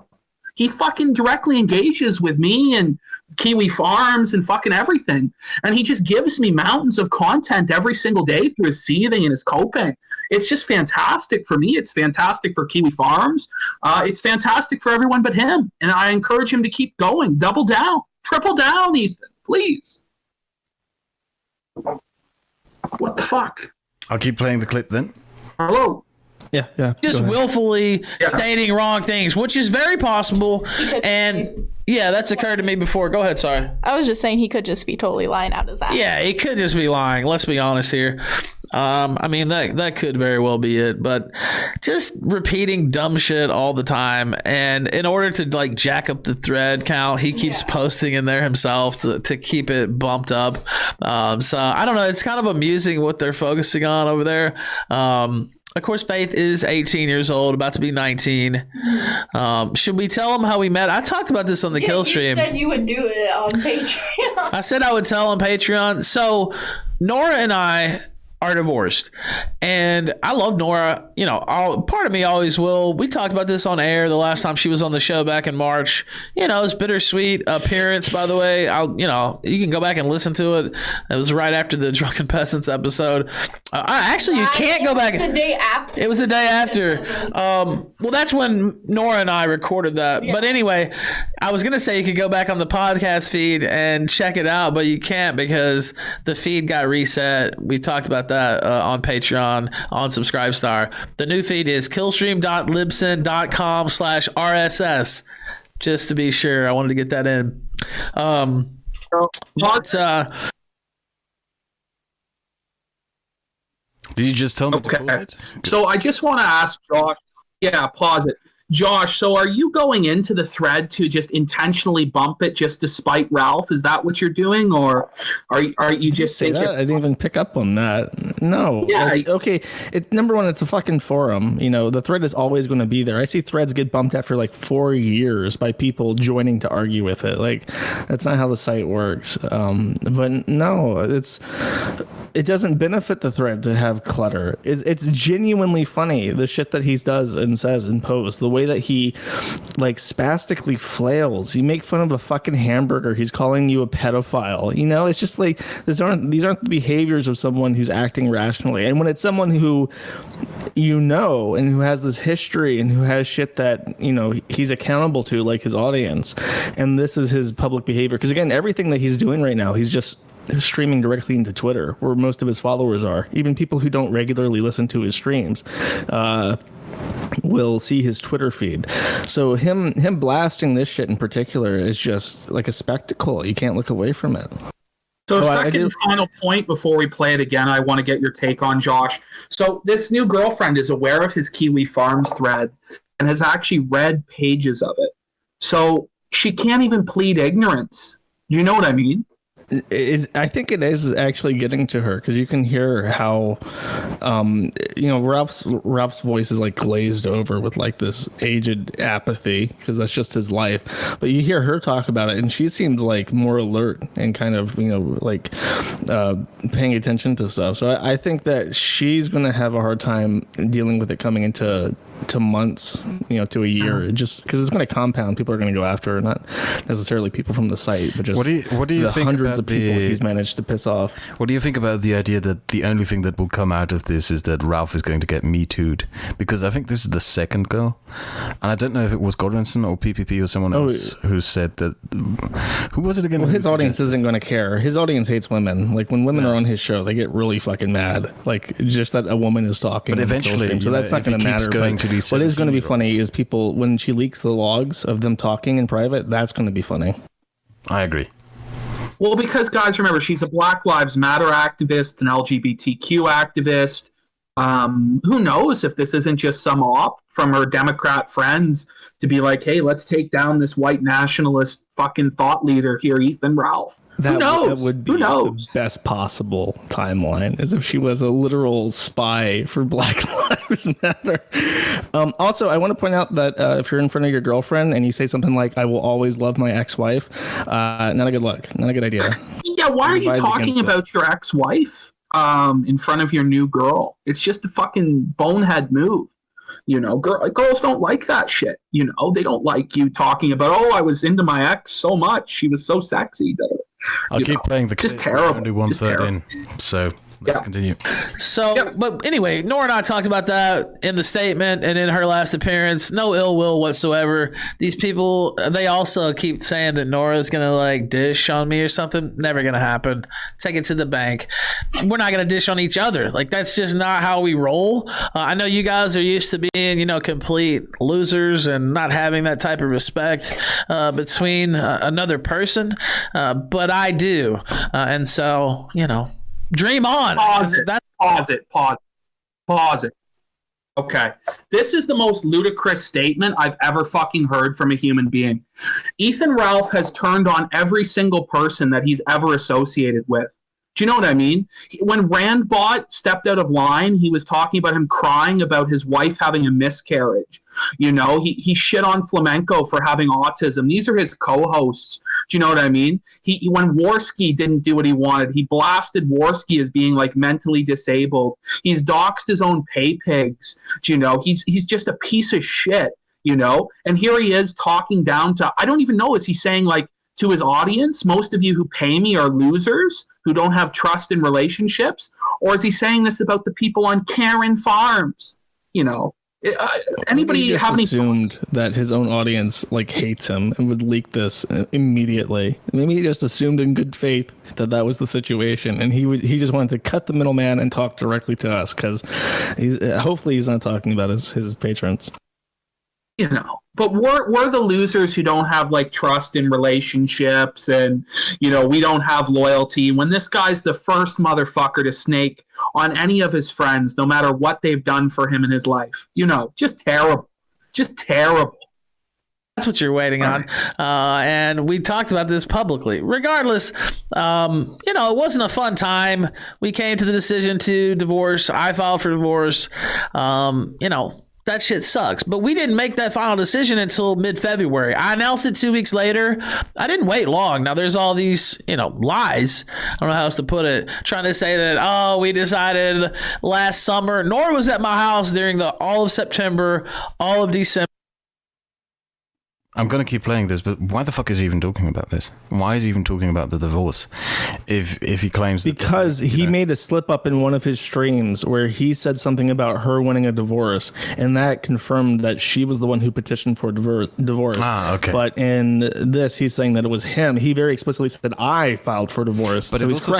He fucking directly engages with me and Kiwi Farms and fucking everything. And he just gives me mountains of content every single day through his seething and his coping. It's just fantastic for me. It's fantastic for Kiwi Farms. It's fantastic for everyone but him. And I encourage him to keep going. Double down. Triple down, Ethan. Please. What the fuck? I'll keep playing the clip then. Hello? Yeah. Just willfully stating wrong things, which is very possible. And yeah, that's occurred to me before. Go ahead, sorry. I was just saying he could just be totally lying out his ass. Yeah, he could just be lying. Let's be honest here. I mean, that could very well be it, but just repeating dumb shit all the time. And in order to like jack up the thread count, he keeps posting in there himself to keep it bumped up. So I don't know. It's kind of amusing what they're focusing on over there. Of course, Faith is 18 years old, about to be 19. Should we tell him how we met? I talked about this on the kill stream. You said you would do it on Patreon. I said I would tell on Patreon. So Nora and I are divorced, and I love Nora. Part of me always will. We talked about this on air the last time she was on the show back in March. It's bittersweet appearance, by the way. You can go back and listen to it. It was right after the Drunken Peasants episode. You can't go back. The day after. It was the day after. Well, that's when Nora and I recorded that. Yeah. But anyway, I was gonna say you could go back on the podcast feed and check it out, but you can't because the feed got reset. We talked about that on Patreon, on Subscribestar. The new feed is killstream.libsyn.com/RSS. Just to be sure, I wanted to get that in. Did you just tell me to pause it? So I just want to ask Josh. Yeah, pause it. Josh, so are you going into the thread to just intentionally bump it just despite Ralph? Is that what you're doing, or are you just saying that? I didn't even pick up on that. No. Yeah. Okay. Number one, it's a fucking forum. The thread is always going to be there. I see threads get bumped after like 4 years by people joining to argue with it. Like, that's not how the site works. But no, it doesn't benefit the thread to have clutter. It's genuinely funny, the shit that he does and says and posts, the way that he like spastically flails. You make fun of a fucking hamburger, he's calling you a pedophile. It's just like these aren't the behaviors of someone who's acting rationally. And when it's someone who and who has this history and who has shit that he's accountable to, like his audience, and this is his public behavior, because again, everything that he's doing right now, he's just streaming directly into Twitter, where most of his followers are. Even people who don't regularly listen to his streams will see his Twitter feed. So him blasting this shit in particular is just like a spectacle. You can't look away from it. So final point before we play it again, I want to get your take on, Josh. So this new girlfriend is aware of his Kiwi Farms thread and has actually read pages of it. So she can't even plead ignorance. Do you know what I mean? I think it is actually getting to her because you can hear how, Ralph's voice is like glazed over with like this aged apathy because that's just his life. But you hear her talk about it, and she seems like more alert and kind of paying attention to stuff. So I think that she's going to have a hard time dealing with it coming into months, to a year, just because it's going to compound. People are going to go after her, not necessarily people from the site, but just what do you the think hundreds about of people he's managed to piss off. What do you think about the idea that the only thing that will come out of this is that Ralph is going to get Me Too'd? Because I think this is the second girl, and I don't know if it was Godwinson or PPP or someone else who said that. Who was it again? Well, his audience isn't going to care. His audience hates women. Like when women are on his show, they get really fucking mad. Like just that a woman is talking. But eventually, so that's not going to matter. What is going to be funny is people when she leaks the logs of them talking in private. That's going to be funny. I agree. Well, because guys, remember, she's a Black Lives Matter activist, an LGBTQ activist. Who knows if this isn't just some op from her Democrat friends to be like, hey, let's take down this white nationalist fucking thought leader here, Ethan Ralph. Who knows? That would be the best possible timeline, as if she was a literal spy for Black Lives Matter. Also, I want to point out that if you're in front of your girlfriend and you say something like, I will always love my ex-wife, not a good look, not a a good idea. Yeah, why are you talking about your ex-wife in front of your new girl? It's just a fucking bonehead move. You know, girls don't like that shit. You know, they don't like you talking about, oh, I was into my ex so much. She was so sexy. I'll keep playing the just terrible. Only 1/3 in. So let's continue. So, but anyway, Nora and I talked about that in the statement and in her last appearance. No ill will whatsoever. These people, they also keep saying that Nora's going to like dish on me or something. Never going to happen. Take it to the bank. We're not going to dish on each other. Like, that's just not how we roll. I know you guys are used to being, you know, complete losers and not having that type of respect between another person. But I do. And so, you know, dream on. Pause it. Okay. This is the most ludicrous statement I've ever fucking heard from a human being. Ethan Ralph has turned on every single person that he's ever associated with. Do you know what I mean? When Randbot stepped out of line, he was talking about him crying about his wife having a miscarriage. You know, he shit on Flamenco for having autism. These are his co-hosts. Do you know what I mean? When Worski didn't do what he wanted, he blasted Worski as being like mentally disabled. He's doxed his own pay pigs. Do you know? He's just a piece of shit, you know? And here he is talking down to, I don't even know, is he saying like, to his audience, most of you who pay me are losers who don't have trust in relationships? Or is he saying this about the people on Karen Farms? You know, anybody have any assumed that his own audience like hates him and would leak this immediately? Maybe he just assumed in good faith that was the situation, and he just wanted to cut the middleman and talk directly to us because hopefully he's not talking about his patrons. You know, but we're the losers who don't have like trust in relationships, and you know, we don't have loyalty. When this guy's the first motherfucker to snake on any of his friends, no matter what they've done for him in his life, you know, just terrible. That's what you're waiting on. And we talked about this publicly. Regardless, you know, it wasn't a fun time. We came to the decision to divorce. I filed for divorce. You know, that shit sucks. But we didn't make that final decision until mid-February. I announced it 2 weeks later. I didn't wait long. Now, there's all these, you know, lies. I don't know how else to put it. Trying to say that, oh, we decided last summer. Nora was at my house during all of September, all of December. I'm going to keep playing this, but why the fuck is he even talking about this? Why is he even talking about the divorce? If he claims that... Because he made a slip up in one of his streams where he said something about her winning a divorce, and that confirmed that she was the one who petitioned for divorce. Ah, okay. But in this, he's saying that it was him. He very explicitly said, I filed for divorce. But so it also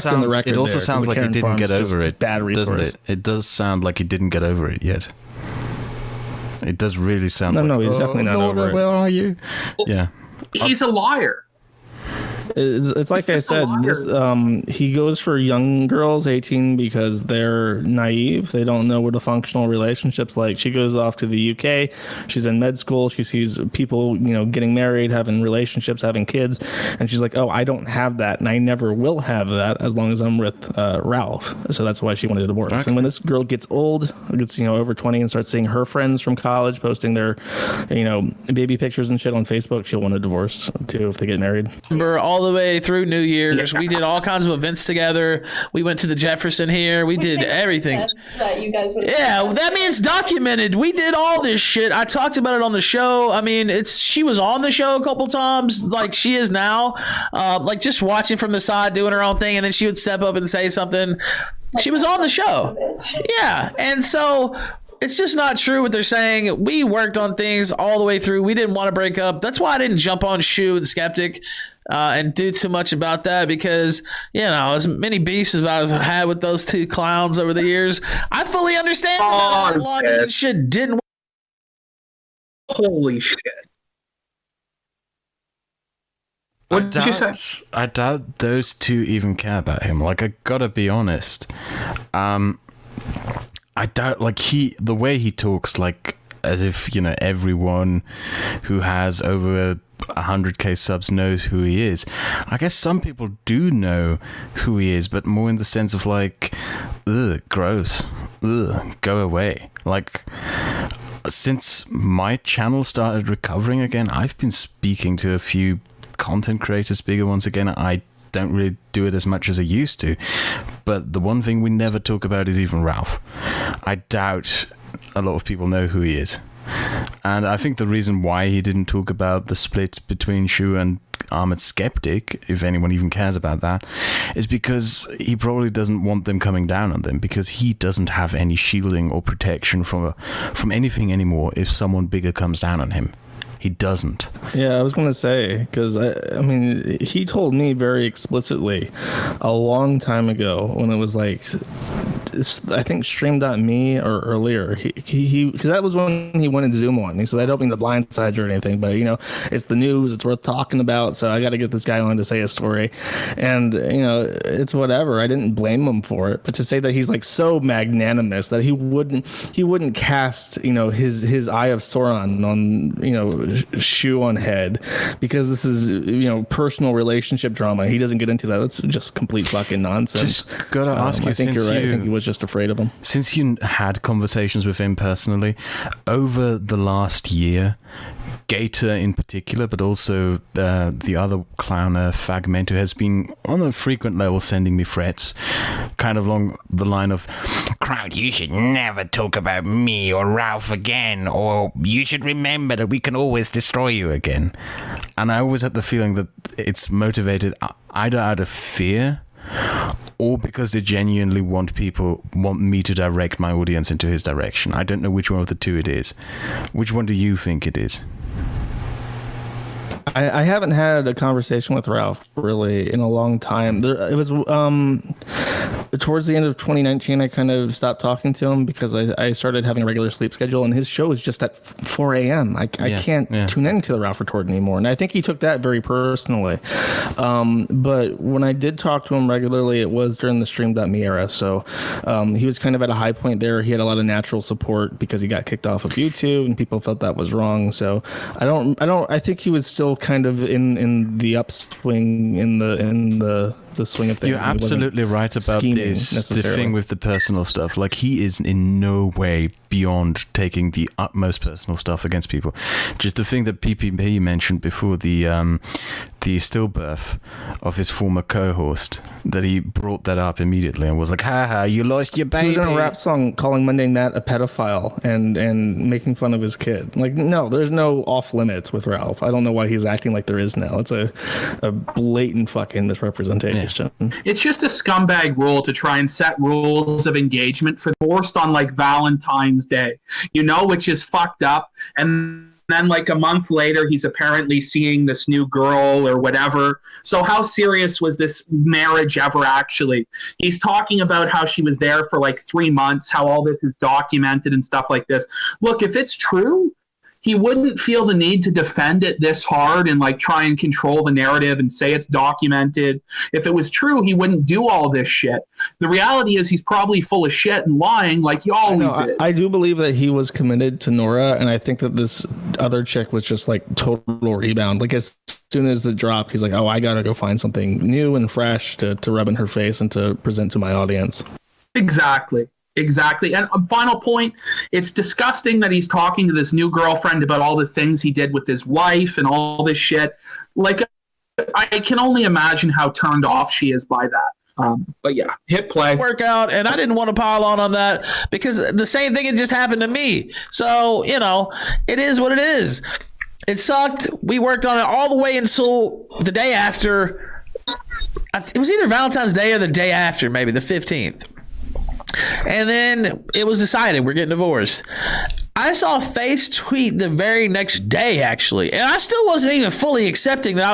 sounds like he didn't get over it, bad resource. doesn't it? It does sound like he didn't get over it yet. It does really sound No, he's definitely not over it. Where are you? Yeah. He's a liar. It's like I said, this he goes for young girls, 18, because they're naive. They don't know what a functional relationship's like. She goes off to the UK. She's in med school. She sees people, getting married, having relationships, having kids, and she's like, "Oh, I don't have that, and I never will have that as long as I'm with Ralph." So that's why she wanted a divorce. Okay. And when this girl gets old, gets over 20, and starts seeing her friends from college posting their, baby pictures and shit on Facebook, she'll want a divorce too if they get married. Remember, all the way through New Year's, we did all kinds of events together. We went to the Jefferson here. We did everything. That you guys would that means documented. We did all this shit. I talked about it on the show. I mean, she was on the show a couple times, like she is now, like just watching from the side, doing her own thing, and then she would step up and say something. She was on the show. Yeah, and so it's just not true what they're saying. We worked on things all the way through. We didn't want to break up. That's why I didn't jump on Shu and Skeptic and do too much about that, because, as many beefs as I've had with those two clowns over the years, I fully understand that long as this shit didn't work. Holy shit. What did you say? I doubt those two even care about him. Like, I gotta be honest. I doubt, the way he talks, like, as if, everyone who has over 100k subs knows who he is. I guess some people do know who he is, but more in the sense of, like, ugh, gross. Ugh, go away. Like, since my channel started recovering again, I've been speaking to a few content creators, bigger ones again. I don't really do it as much as I used to, but the one thing we never talk about is even Ralph. I doubt a lot of people know who he is, and I think the reason why he didn't talk about the split between Shu and Armored Skeptic, if anyone even cares about that, is because he probably doesn't want them coming down on them, because he doesn't have any shielding or protection from anything anymore if someone bigger comes down on him. He doesn't. Yeah, I was going to say, because, I mean, he told me very explicitly a long time ago when it was like, I think Stream.me or earlier, he because that was when he wanted Zoom on. He said, I don't mean to blindside you or anything, but, it's the news, it's worth talking about, so I got to get this guy on to say a story. And, it's whatever. I didn't blame him for it. But to say that he's like so magnanimous that he wouldn't cast, his Eye of Sauron on, Shu on head, because this is personal relationship drama. He doesn't get into that. That's just complete fucking nonsense. Just gotta ask you, I think you're right. I think he was just afraid of him. Since you had conversations with him personally over the last year, Gator in particular, but also the other clowner Fagmento has been on a frequent level sending me threats, kind of along the line of, Kraut, you should never talk about me or Ralph again, or you should remember that we can always destroy you again. And I always had the feeling that it's motivated either out of fear or because they genuinely want me to direct my audience into his direction. I don't know which one of the two it is. Which one do you think it is? I haven't had a conversation with Ralph really in a long time. It was towards the end of 2019, I kind of stopped talking to him because I started having a regular sleep schedule, and his show is just at 4 a.m. I can't tune into the Ralph Retort anymore, and I think he took that very personally. But when I did talk to him regularly, it was during the Stream.me era, so he was kind of at a high point there. He had a lot of natural support because he got kicked off of YouTube, and people felt that was wrong. So I think he was still kind of in the upswing, in the swing of things. You're absolutely right about this. The thing with the personal stuff, like, he is in no way beyond taking the utmost personal stuff against people. Just the thing that PPP mentioned before, the stillbirth of his former co-host, that he brought that up immediately and was like, haha, you lost your baby. He was in a rap song calling Mundane Matt a pedophile and making fun of his kid. Like, no, there's no off limits with Ralph. I don't know why he's acting like there is now. It's a blatant fucking misrepresentation. Yeah. It's just a scumbag rule to try and set rules of engagement forced on, like, Valentine's Day, which is fucked up. And then, like, a month later, he's apparently seeing this new girl or whatever. So how serious was this marriage ever actually? He's talking about how she was there for like 3 months, how all this is documented and stuff like this. Look, if it's true, he wouldn't feel the need to defend it this hard and like try and control the narrative and say it's documented. If it was true, he wouldn't do all this shit. The reality is he's probably full of shit and lying like he always is. I do believe that he was committed to Nora, and I think that this other chick was just like total rebound. Like as soon as it dropped, he's like, oh, I gotta go find something new and fresh to rub in her face and to present to my audience. Exactly. And a final point, it's disgusting that he's talking to this new girlfriend about all the things he did with his wife and all this shit. Like, I can only imagine how turned off she is by that. But yeah, hit play. Workout, and I didn't want to pile on that because the same thing had just happened to me. So, it is what it is. It sucked. We worked on it all the way until the day after. It was either Valentine's Day or the day after, maybe the 15th. And then it was decided we're getting divorced. I saw Face tweet the very next day, actually, and I still wasn't even fully accepting that.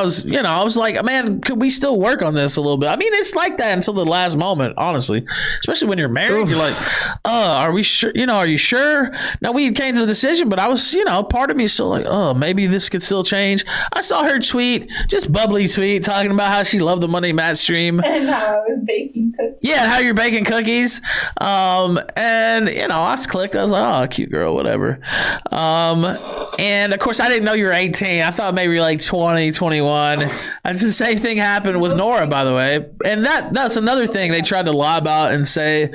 I was like, man, could we still work on this a little bit? I mean, it's like that until the last moment, honestly, especially when you're married. Oof. You're like, are we sure? Are you sure? Now, we came to the decision, but I was, part of me is still like, maybe this could still change. I saw her tweet, just bubbly tweet, talking about how she loved the Monday Matt stream. And how I was baking cookies. Yeah, how you're baking cookies. And, I clicked. I was like, oh, cute girl, whatever. And of course I didn't know you were 18. I thought maybe like 20, 21. And the same thing happened with Nora, by the way. And that's another thing they tried to lie about and say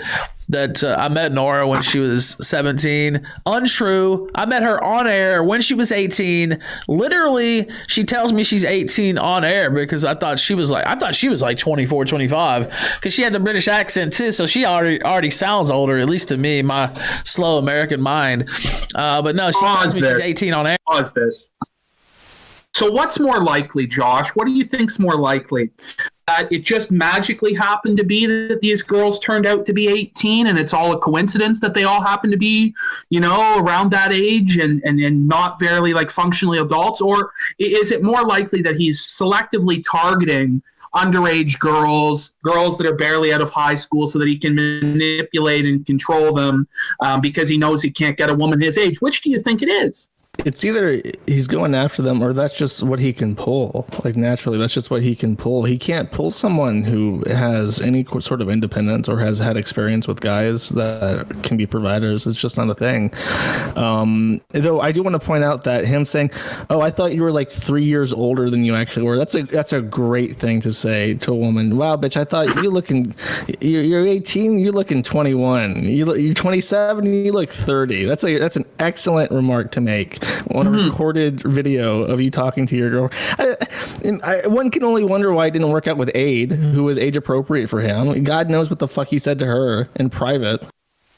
that I met Nora when she was 17. Untrue. I met her on air when she was 18. Literally, she tells me she's 18 on air because I thought she was like 24, 25 because she had the British accent too. So she already sounds older, at least to me, my slow American mind. But no, she tells me she's 18 on air. Pause this. So what's more likely, Josh? What do you think's more likely? That it just magically happened to be that these girls turned out to be 18 and it's all a coincidence that they all happen to be, around that age and not barely like functionally adults? Or is it more likely that he's selectively targeting underage girls that are barely out of high school so that he can manipulate and control them because he knows he can't get a woman his age? Which do you think it is? It's either he's going after them or that's just what he can pull. Like naturally, that's just what he can pull. He can't pull someone who has any sort of independence or has had experience with guys that can be providers. It's just not a thing. Though I do want to point out that him saying, "Oh, I thought you were like 3 years older than you actually were." That's a great thing to say to a woman. Wow, bitch! I thought you're 18. You're looking 21. You're 27. You look 30. That's an excellent remark to make on a recorded video of you talking to your girl. One can only wonder why it didn't work out with Aid, who was age appropriate for him. God knows what the fuck he said to her in private.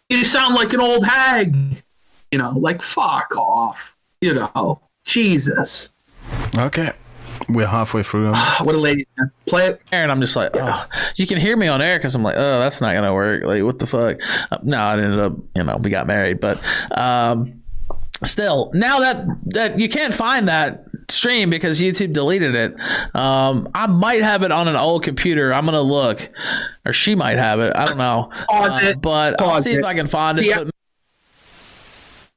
You sound like an old hag. Like fuck off. Jesus. Okay. We're halfway through. What a lady. Play it. And I'm just like, you can hear me on air because I'm like, that's not going to work. Like, what the fuck? No, it ended up, we got married. But still, now that you can't find that stream because YouTube deleted it, I might have it on an old computer. I'm going to look. Or she might have it. I don't know. But I'll see if I can find it.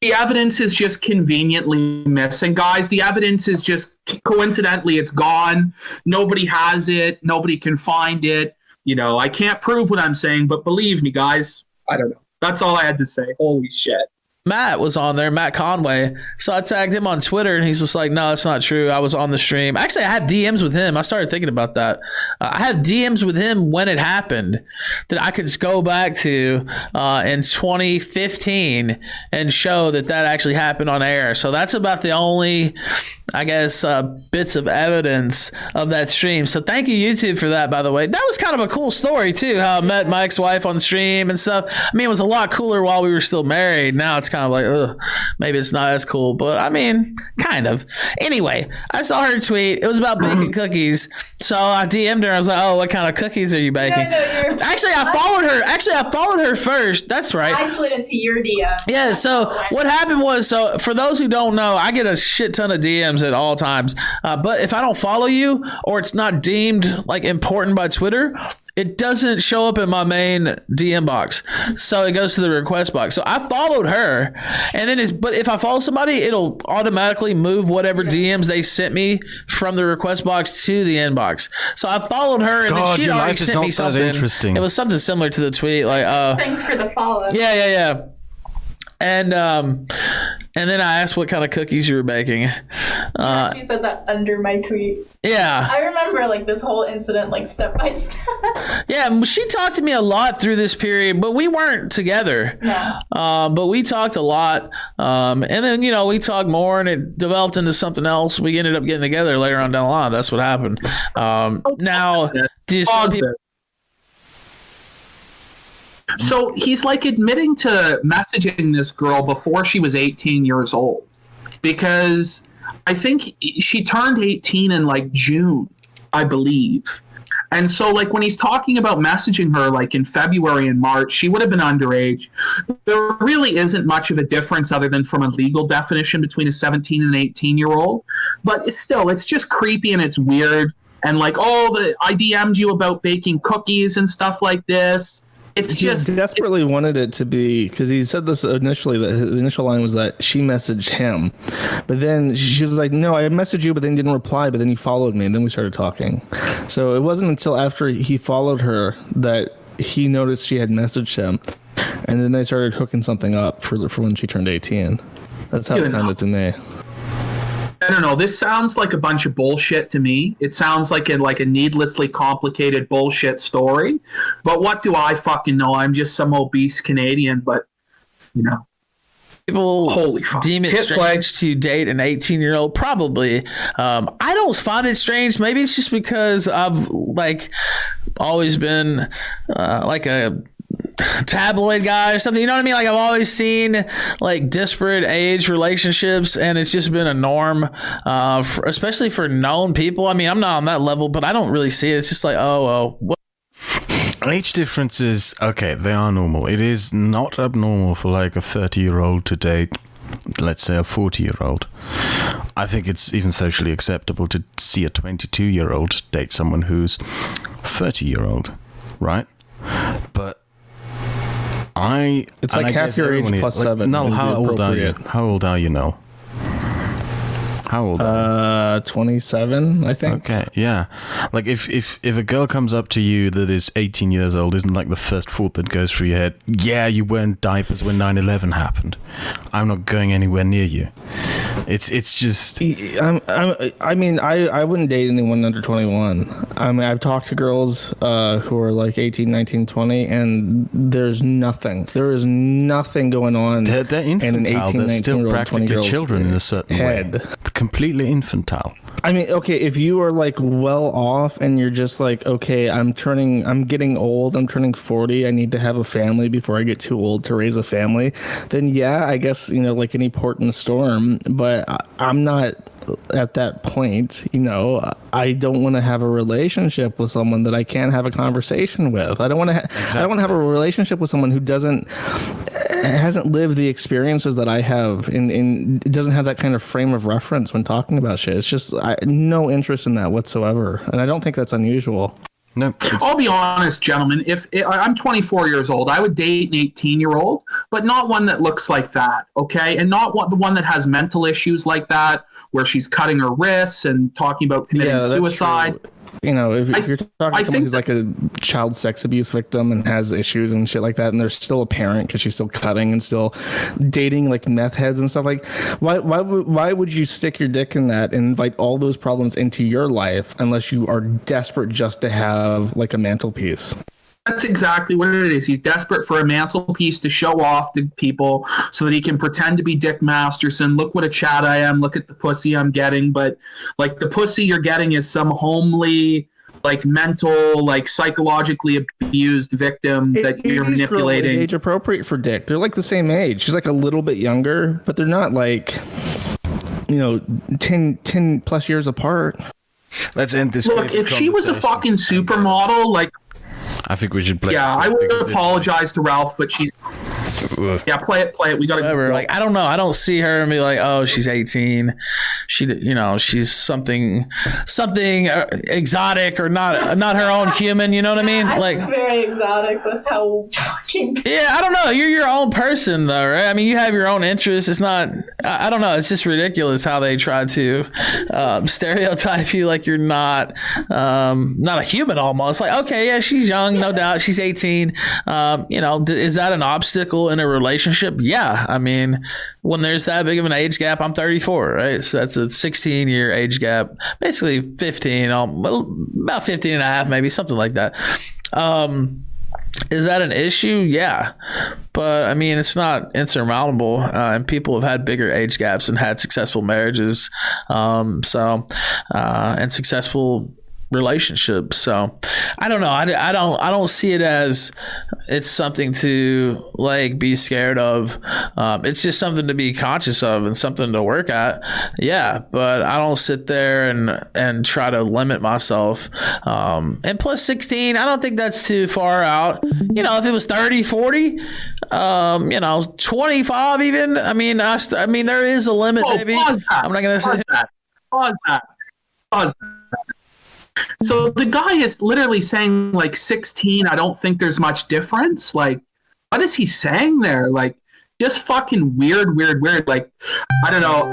The evidence is just conveniently missing, guys. The evidence is just coincidentally it's gone. Nobody has it. Nobody can find it. I can't prove what I'm saying, but believe me, guys, I don't know. That's all I had to say. Holy shit. Matt was on there, Matt Conway. So I tagged him on Twitter, and he's just like, no, it's not true. I was on the stream. Actually, I have DMs with him. I started thinking about that. I have DMs with him when it happened that I could just go back to in 2015 and show that actually happened on air. So that's about the only, I guess, bits of evidence of that stream. So thank you, YouTube, for that, by the way. That was kind of a cool story, too, how I met my ex-wife on the stream and stuff. I mean, it was a lot cooler while we were still married. Now it's kind of like, ugh, maybe it's not as cool, but I mean, kind of. Anyway, I saw her tweet. It was about baking cookies. So I DM'd her. I was like, oh, what kind of cookies are you baking? Actually, I followed her first. That's right. I slid into your DM. Yeah, so what happened was, so for those who don't know, I get a shit ton of DMs at all times. But if I don't follow you or it's not deemed like important by Twitter, it doesn't show up in my main DM box. So it goes to the request box. So I followed her, and then but if I follow somebody, it'll automatically move whatever DMs they sent me from the request box to the inbox. So I folled her, and then she already sent me something. Interesting. It was something similar to the tweet, like Thanks for the follow. Yeah. And then I asked what kind of cookies you were baking. She said that under my tweet. Yeah. I remember like this whole incident, like step by step. Yeah, she talked to me a lot through this period, but we weren't together. No. But we talked a lot. And then, we talked more and it developed into something else. We ended up getting together later on down the line. That's what happened. Now, do you see people? So he's like admitting to messaging this girl before she was 18 years old, because I think she turned 18 in like June, I believe. And so like when he's talking about messaging her like in February and March, she would have been underage. There really isn't much of a difference other than from a legal definition between a 17 and an 18-year-old. But it's just creepy and it's weird. And like, I DM'd you about baking cookies and stuff like this. It's just he desperately wanted it to be, because he said this initially, that the initial line was that she messaged him, but then she was like, no, I messaged you, but then didn't reply, but then you followed me, and then we started talking. So it wasn't until after he followed her that he noticed she had messaged him, and then they started hooking something up for when she turned 18. That's how it sounded to me. I don't know. This sounds like a bunch of bullshit to me. It sounds like a needlessly complicated bullshit story. But what do I fucking know? I'm just some obese Canadian, but, People deem it strange to date an 18-year-old. Probably. I don't find it strange. Maybe it's just because I've, always been, a tabloid guy or something, you know what I mean? Like I've always seen like disparate age relationships, and it's just been a norm, especially for known people. I mean, I'm not on that level, but I don't really see it. It's just like, what? Age differences, okay, they are normal. It is not abnormal for like a 30-year-old to date, let's say, a 40-year-old. I think it's even socially acceptable to see a 22-year-old date someone who's 30-year-old, right? But it's like half your age plus 7. No, how old are you? How old are you now? How old are you? 27, I think. Okay, yeah. Like if a girl comes up to you that is 18 years old, isn't like the first thought that goes through your head, yeah, you weren't diapers when 9/11 happened. I'm not going anywhere near you. It's just. I mean, I wouldn't date anyone under 21. I mean, I've talked to girls who are like 18, 19, 20, and there's nothing. There is nothing going on. They're infantile. They're still practically children in a certain way. Completely infantile. I mean, okay, if you are like well off and you're just like, okay, I'm getting old, I'm turning 40, I need to have a family before I get too old to raise a family, then yeah, I guess, like any port in a storm, but I'm not at that point. I don't want to have a relationship with someone that I can't have a conversation with. I don't want to I don't want to have a relationship with someone who hasn't lived the experiences that I have, and doesn't have that kind of frame of reference when talking about shit. It's just no interest in that whatsoever, and I don't think that's unusual. No, I'll be honest, gentlemen. If I'm 24 years old, I would date an 18-year-old, but not one that looks like that, okay? And not the one that has mental issues like that, where she's cutting her wrists and talking about committing suicide. True. If you're talking to someone who's like a child sex abuse victim and has issues and shit like that, and they're still a parent because she's still cutting and still dating like meth heads and stuff, like why would you stick your dick in that and invite all those problems into your life unless you are desperate just to have like a mantelpiece? That's exactly what it is. He's desperate for a mantelpiece to show off to people so that he can pretend to be Dick Masterson. Look what a Chad I am. Look at the pussy I'm getting. But like the pussy you're getting is some homely, like mental, like psychologically abused victim that you're manipulating. Age appropriate for Dick. They're like the same age. She's like a little bit younger, but they're not like 10 plus years apart. Let's end this. Look, if she was a fucking supermodel, like. I think we should play. Yeah, I would apologize to Ralph, but she's. Yeah, play it. We got to Whatever. Like, I don't know. I don't see her and be like, oh, she's 18. She's something exotic or not her own human. You know what I mean? Like, very exotic with how fucking. yeah, I don't know. You're your own person, though, right? I mean, you have your own interests. It's not. I don't know. It's just ridiculous how they try to stereotype you like you're not a human. Almost like, okay, yeah, she's young, no doubt. She's 18. Is that an obstacle in a relationship? Yeah. I mean, when there's that big of an age gap, I'm 34, right? So that's a 16-year age gap, basically 15, about 15 and a half, maybe something like that. Is that an issue? Yeah. But I mean, it's not insurmountable. And people have had bigger age gaps and had successful marriages. And successful relationships. So I don't know. I don't see it as it's something to like be scared of. It's just something to be conscious of and something to work at. Yeah, but I don't sit there and try to limit myself. And plus 16, I don't think that's too far out. If it was 30, 40, 25 even. I mean, there is a limit, maybe. I'm not gonna say that. Pause that. So the guy is literally saying like 16. I don't think there's much difference. Like, what is he saying there? Like, just fucking weird. Like, I don't know.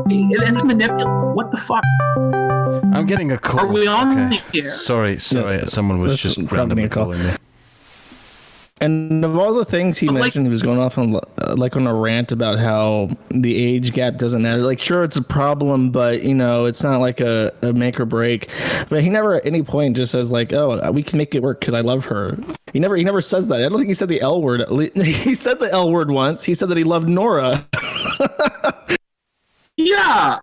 And manipulate. What the fuck? I'm getting a call. Are we on here? Sorry. Someone was just randomly calling me. And of all the things he mentioned, he was going off on on a rant about how the age gap doesn't matter. Like, sure, it's a problem, but it's not like a make or break. But he never at any point just says like, "Oh, we can make it work because I love her." He never says that. I don't think he said the L word. He said the L word once. He said that he loved Nora. Yeah.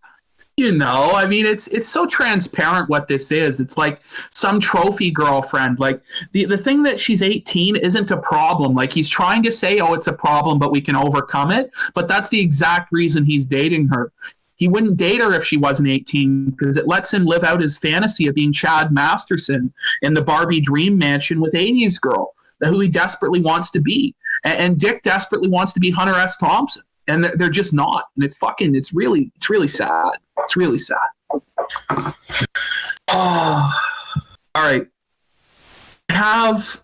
I mean, it's so transparent what this is. It's like some trophy girlfriend. Like the thing that she's 18 isn't a problem. Like he's trying to say, oh, it's a problem, but we can overcome it. But that's the exact reason he's dating her. He wouldn't date her if she wasn't 18 because it lets him live out his fantasy of being Chad Masterson in the Barbie dream mansion with 80s girl, who he desperately wants to be. And Dick desperately wants to be Hunter S. Thompson. And they're just not. And it's really sad. It's really sad. Oh, all right. Have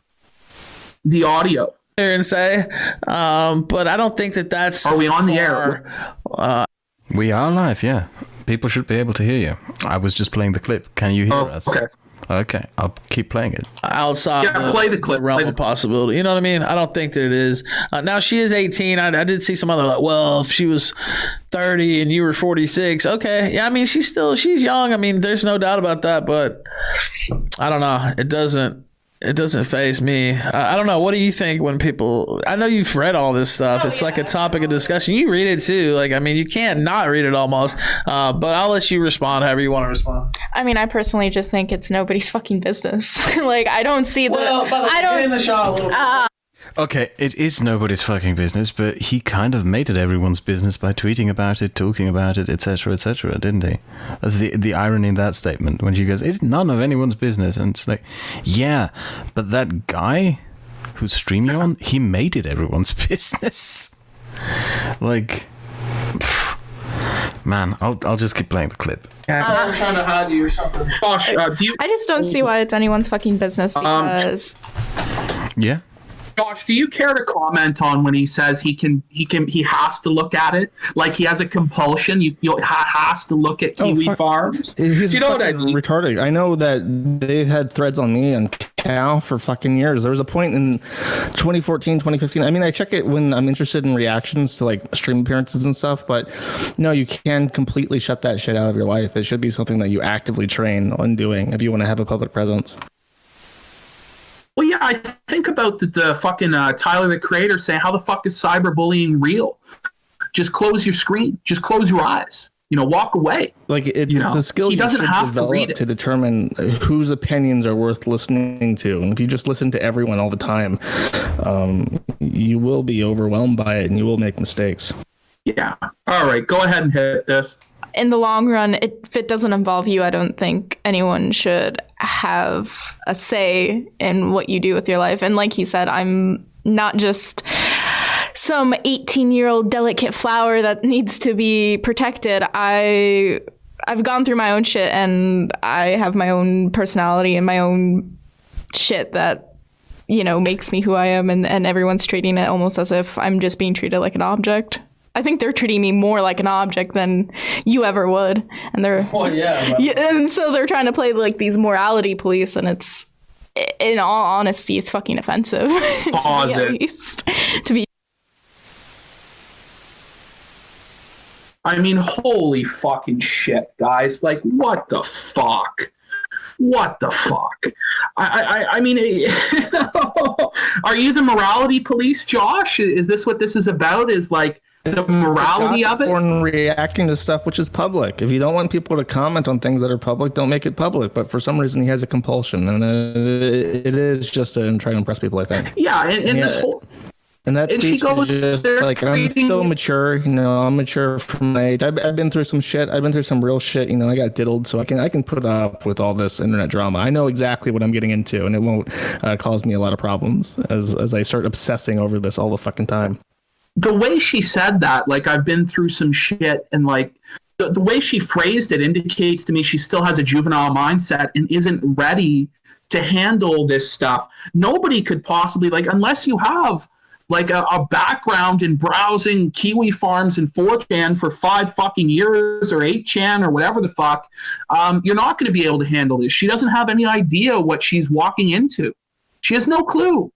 the audio. And say, but I don't think that's. Are we on the air? We are live, yeah. People should be able to hear you. I was just playing the clip. Can you hear us? Okay, I'll keep playing it. Outside play the clip. The realm of possibility. You know what I mean? I don't think that it is. Now, she is 18. I did see some other, like, well, if she was 30 and you were 46, okay. Yeah, I mean, she's young. I mean, there's no doubt about that, but I don't know. It doesn't faze me. I don't know. What do you think when people... I know you've read all this stuff. It's like a topic of discussion. You read it too. Like, I mean, you can't not read it almost. But I'll let you respond however you want to respond. I mean, I personally just think it's nobody's fucking business. Like, I don't see the... I don't... in the shot a little bit. Okay, it is nobody's fucking business, but he kind of made it everyone's business by tweeting about it, talking about it, etc., didn't he? That's the irony in that statement, when she goes, it's none of anyone's business, and it's like, yeah, but that guy whose stream you're on, he made it everyone's business. Like, man, I'll just keep playing the clip. I'm trying to hide you or something. Josh, I just don't see why it's anyone's fucking business because... Yeah? Josh, do you care to comment on when he says he has to look at it? Like he has a compulsion. He has to look at Kiwi Farms. He's you know what I mean? Retarded. I know that they've had threads on me on Cal for fucking years. There was a point in 2014, 2015. I mean, I check it when I'm interested in reactions to like stream appearances and stuff, but no, you can completely shut that shit out of your life. It should be something that you actively train on doing if you want to have a public presence. Well, yeah, I think about the fucking Tyler, the Creator, saying, how the fuck is cyberbullying real? Just close your screen. Just close your eyes. Walk away. Like, it's a skill you should develop to determine whose opinions are worth listening to. And if you just listen to everyone all the time, you will be overwhelmed by it and you will make mistakes. Yeah. All right, go ahead and hit this. in the long run, if it doesn't involve you, I don't think anyone should have a say in what you do with your life. And like he said, I'm not just some 18-year-old delicate flower that needs to be protected. I've gone through my own shit, and I have my own personality and my own shit that, you know, makes me who I am, and everyone's treating it almost as if I'm just being treated like an object. I think they're treating me more like an object than you ever would, and and so they're trying to play like these morality police, and it's, in all honesty, it's fucking offensive. Pause to me, it. at least, to be. I mean, holy fucking shit, guys! Like, what the fuck? What the fuck? I mean, are you the morality police, Josh? Is this what this is about? Is like the morality of it? And reacting to stuff which is public. If you don't want people to comment on things that are public, don't make it public. But for some reason, he has a compulsion, and it is just to try to impress people, I think. Yeah, and this whole. And that And she speech goes is just there like, I'm creating- so mature, you know, I'm mature from my age. I've been through some shit. I've been through some real shit. You know, I got diddled, so I can put up with all this internet drama. I know exactly what I'm getting into, and it won't cause me a lot of problems as I start obsessing over this all the fucking time. The way she said that, like, I've been through some shit, and like the way she phrased it indicates to me she still has a juvenile mindset and isn't ready to handle this stuff. Nobody could possibly, like, unless you have like a background in browsing Kiwi farms and 4chan for 5 fucking years, or 8chan or whatever the fuck, you're not going to be able to handle this. She doesn't have any idea what she's walking into. She has no clue.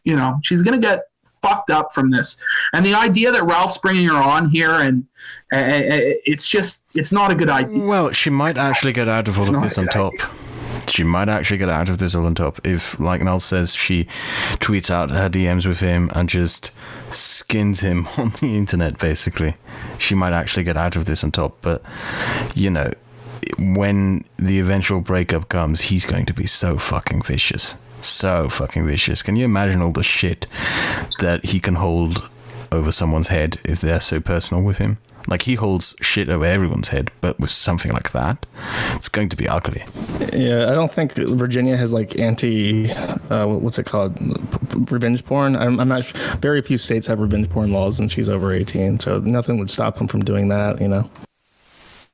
You know, she's going to get fucked up from this. And the idea that Ralph's bringing her on here, and it's not a good idea. Well, she might actually get out of all of this on top. She might actually get out of this all on top if, like Nell says, she tweets out her DMs with him and just skins him on the internet, basically. She might actually get out of this on top. But, you know, when the eventual breakup comes, he's going to be so fucking vicious. So fucking vicious. Can you imagine all the shit that he can hold over someone's head if they're so personal with him? Like, he holds shit over everyone's head, but with something like that, it's going to be ugly. Yeah, I don't think Virginia has like what's it called? Revenge porn. I'm not sure. Very few states have revenge porn laws, and she's over 18, so nothing would stop him from doing that, you know?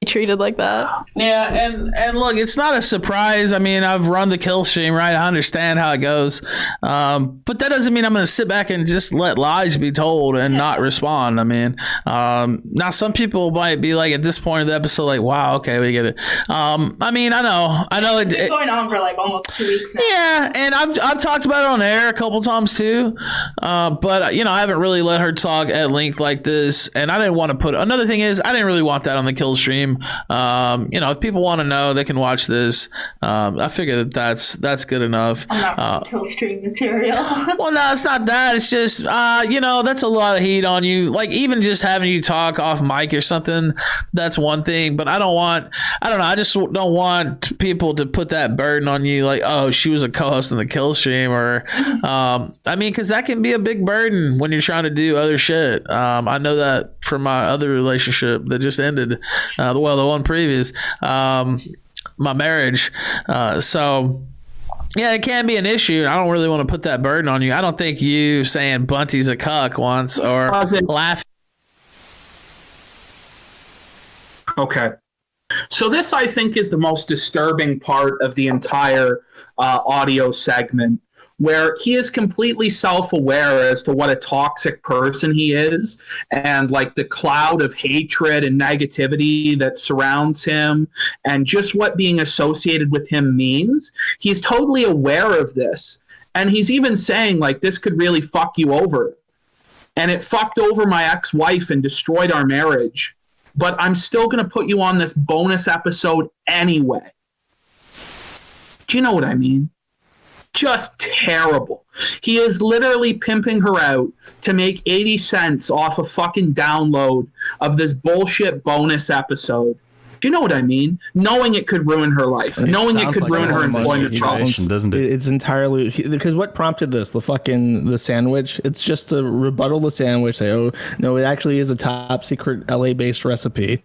Treated like that. Yeah, and look, it's not a surprise. I mean, I've run the kill stream, right? I understand how it goes. But that doesn't mean I'm going to sit back and just let lies be told and not respond. I mean, now some people might be like, at this point of the episode, like, wow, okay, we get it. I mean, I know It's going on for like almost 2 weeks now. Yeah, and I've talked about it on air a couple times too, but you know, I haven't really let her talk at length like this, and I didn't want to put. Another thing is, I didn't really want that on the kill stream. You know, if people want to know, they can watch this. I figure that's good enough. I'm not kill stream material. Well, no, it's not that. It's just, you know, that's a lot of heat on you. Like, even just having you talk off mic or something, that's one thing. But I don't know. I just don't want people to put that burden on you. Like, oh, she was a co-host on the kill stream, or, I mean, because that can be a big burden when you're trying to do other shit. I know that from my other relationship that just ended. The one previous, my marriage. So, yeah, it can be an issue. I don't really want to put that burden on you. I don't think you saying Bunty's a cuck once or laughing. Okay. So this, I think, is the most disturbing part of the entire audio segment, where he is completely self-aware as to what a toxic person he is, and like the cloud of hatred and negativity that surrounds him, and just what being associated with him means. He's totally aware of this, and he's even saying, like, this could really fuck you over, and it fucked over my ex-wife and destroyed our marriage, but I'm still going to put you on this bonus episode anyway. Do you know what I mean? Just terrible. He is literally pimping her out to make 80 cents off a fucking download of this bullshit bonus episode. Do you know what I mean? Knowing it could ruin her life, knowing it could ruin her employment situation, doesn't it? It's entirely because what prompted this? The sandwich. It's just to rebuttal the sandwich. Say, oh no, it actually is a top secret LA based recipe,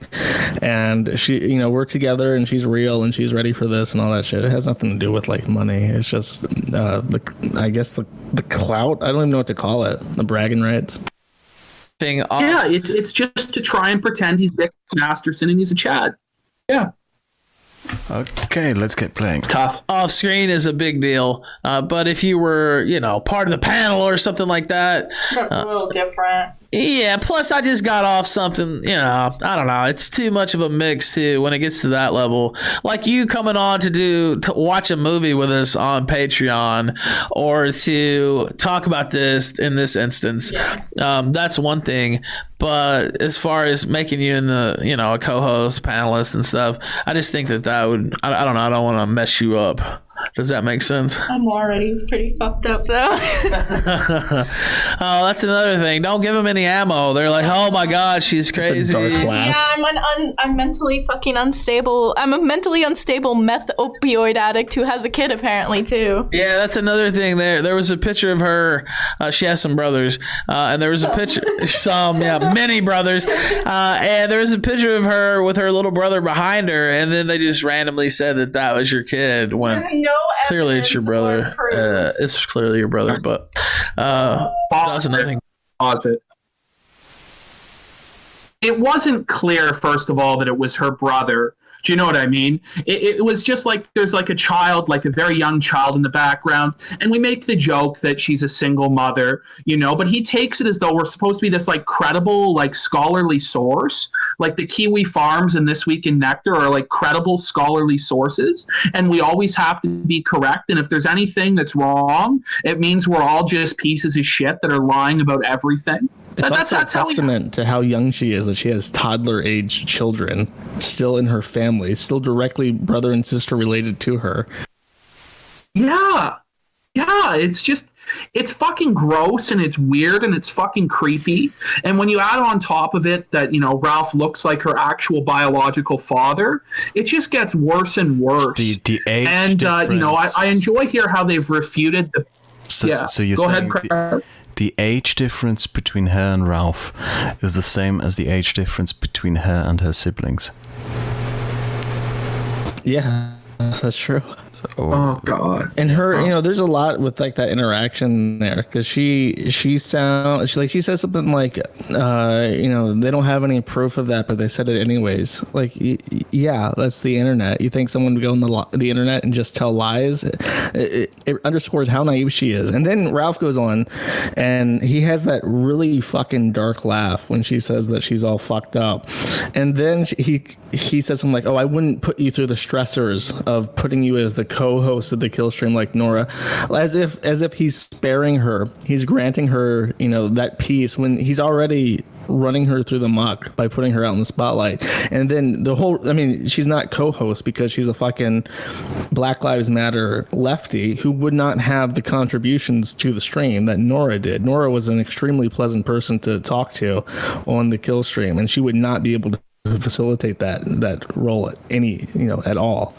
and she, work together, and she's real, and she's ready for this, and all that shit. It has nothing to do with like money. It's just the clout. I don't even know what to call it. The bragging rights. Yeah, it's just to try and pretend he's Dick Masterson and he's a Chad. Yeah. Okay, let's get playing. It's tough. Off screen is a big deal, but if you were, part of the panel or something like that, a little different. Yeah, plus I just got off something, I don't know. It's too much of a mix too when it gets to that level. Like you coming on to watch a movie with us on Patreon or to talk about this in this instance. That's one thing. But as far as making you in the, a co-host, panelist and stuff, I just think that would, I don't know, I don't want to mess you up. Does that make sense? I'm already pretty fucked up though. Oh, that's another thing. Don't give them any ammo. They're like, oh my God, she's crazy. Yeah, I'm mentally fucking unstable. I'm a mentally unstable meth opioid addict who has a kid apparently too. Yeah, that's another thing. There was a picture of her. She has some brothers, and there was a picture. Many brothers, and there was a picture of her with her little brother behind her, and then they just randomly said that was your kid when. No clearly it's your brother. It's clearly your brother, but that's another thing. Pause it. It wasn't clear, first of all, that it was her brother. Do you know what I mean? It was just like there's like a child, like a very young child in the background, and we make the joke that she's a single mother, but he takes it as though we're supposed to be this like credible, like scholarly source, like the Kiwi Farms and This Week in Nectar are like credible scholarly sources, and we always have to be correct, and if there's anything that's wrong, it means we're all just pieces of shit that are lying about everything. That's a testament to how young she is, that she has toddler-age children still in her family, still directly brother and sister related to her. Yeah, it's fucking gross and it's weird and it's fucking creepy. And when you add on top of it that, Ralph looks like her actual biological father, it just gets worse and worse. The age and, I enjoy here how they've refuted the... So you're Go saying ahead, the age difference between her and Ralph is the same as the age difference between her and her siblings. Yeah, that's true. Oh God! And her, there's a lot with like that interaction there because she says something like, they don't have any proof of that, but they said it anyways. Like, yeah, that's the internet. You think someone would go on the internet and just tell lies? It underscores how naive she is. And then Ralph goes on, and he has that really fucking dark laugh when she says that she's all fucked up, and then he says something like, "Oh, I wouldn't put you through the stressors of putting you as the co-host of the kill stream like Nora," as if he's sparing her, he's granting her that peace when he's already running her through the muck by putting her out in the spotlight. And then she's not co-host because she's a fucking Black Lives Matter lefty who would not have the contributions to the stream that Nora did. Nora was an extremely pleasant person to talk to on the kill stream, and she would not be able to facilitate that role at all.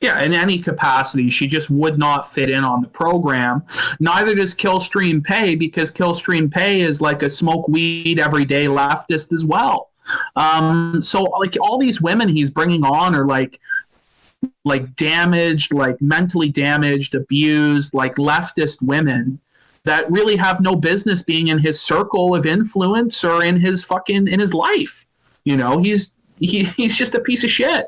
Yeah, in any capacity, she just would not fit in on the program. Neither does Killstream Pay, because Killstream Pay is like a smoke weed everyday leftist as well. So like all these women he's bringing on are like damaged, like mentally damaged, abused, like leftist women that really have no business being in his circle of influence or in his life. He's just a piece of shit.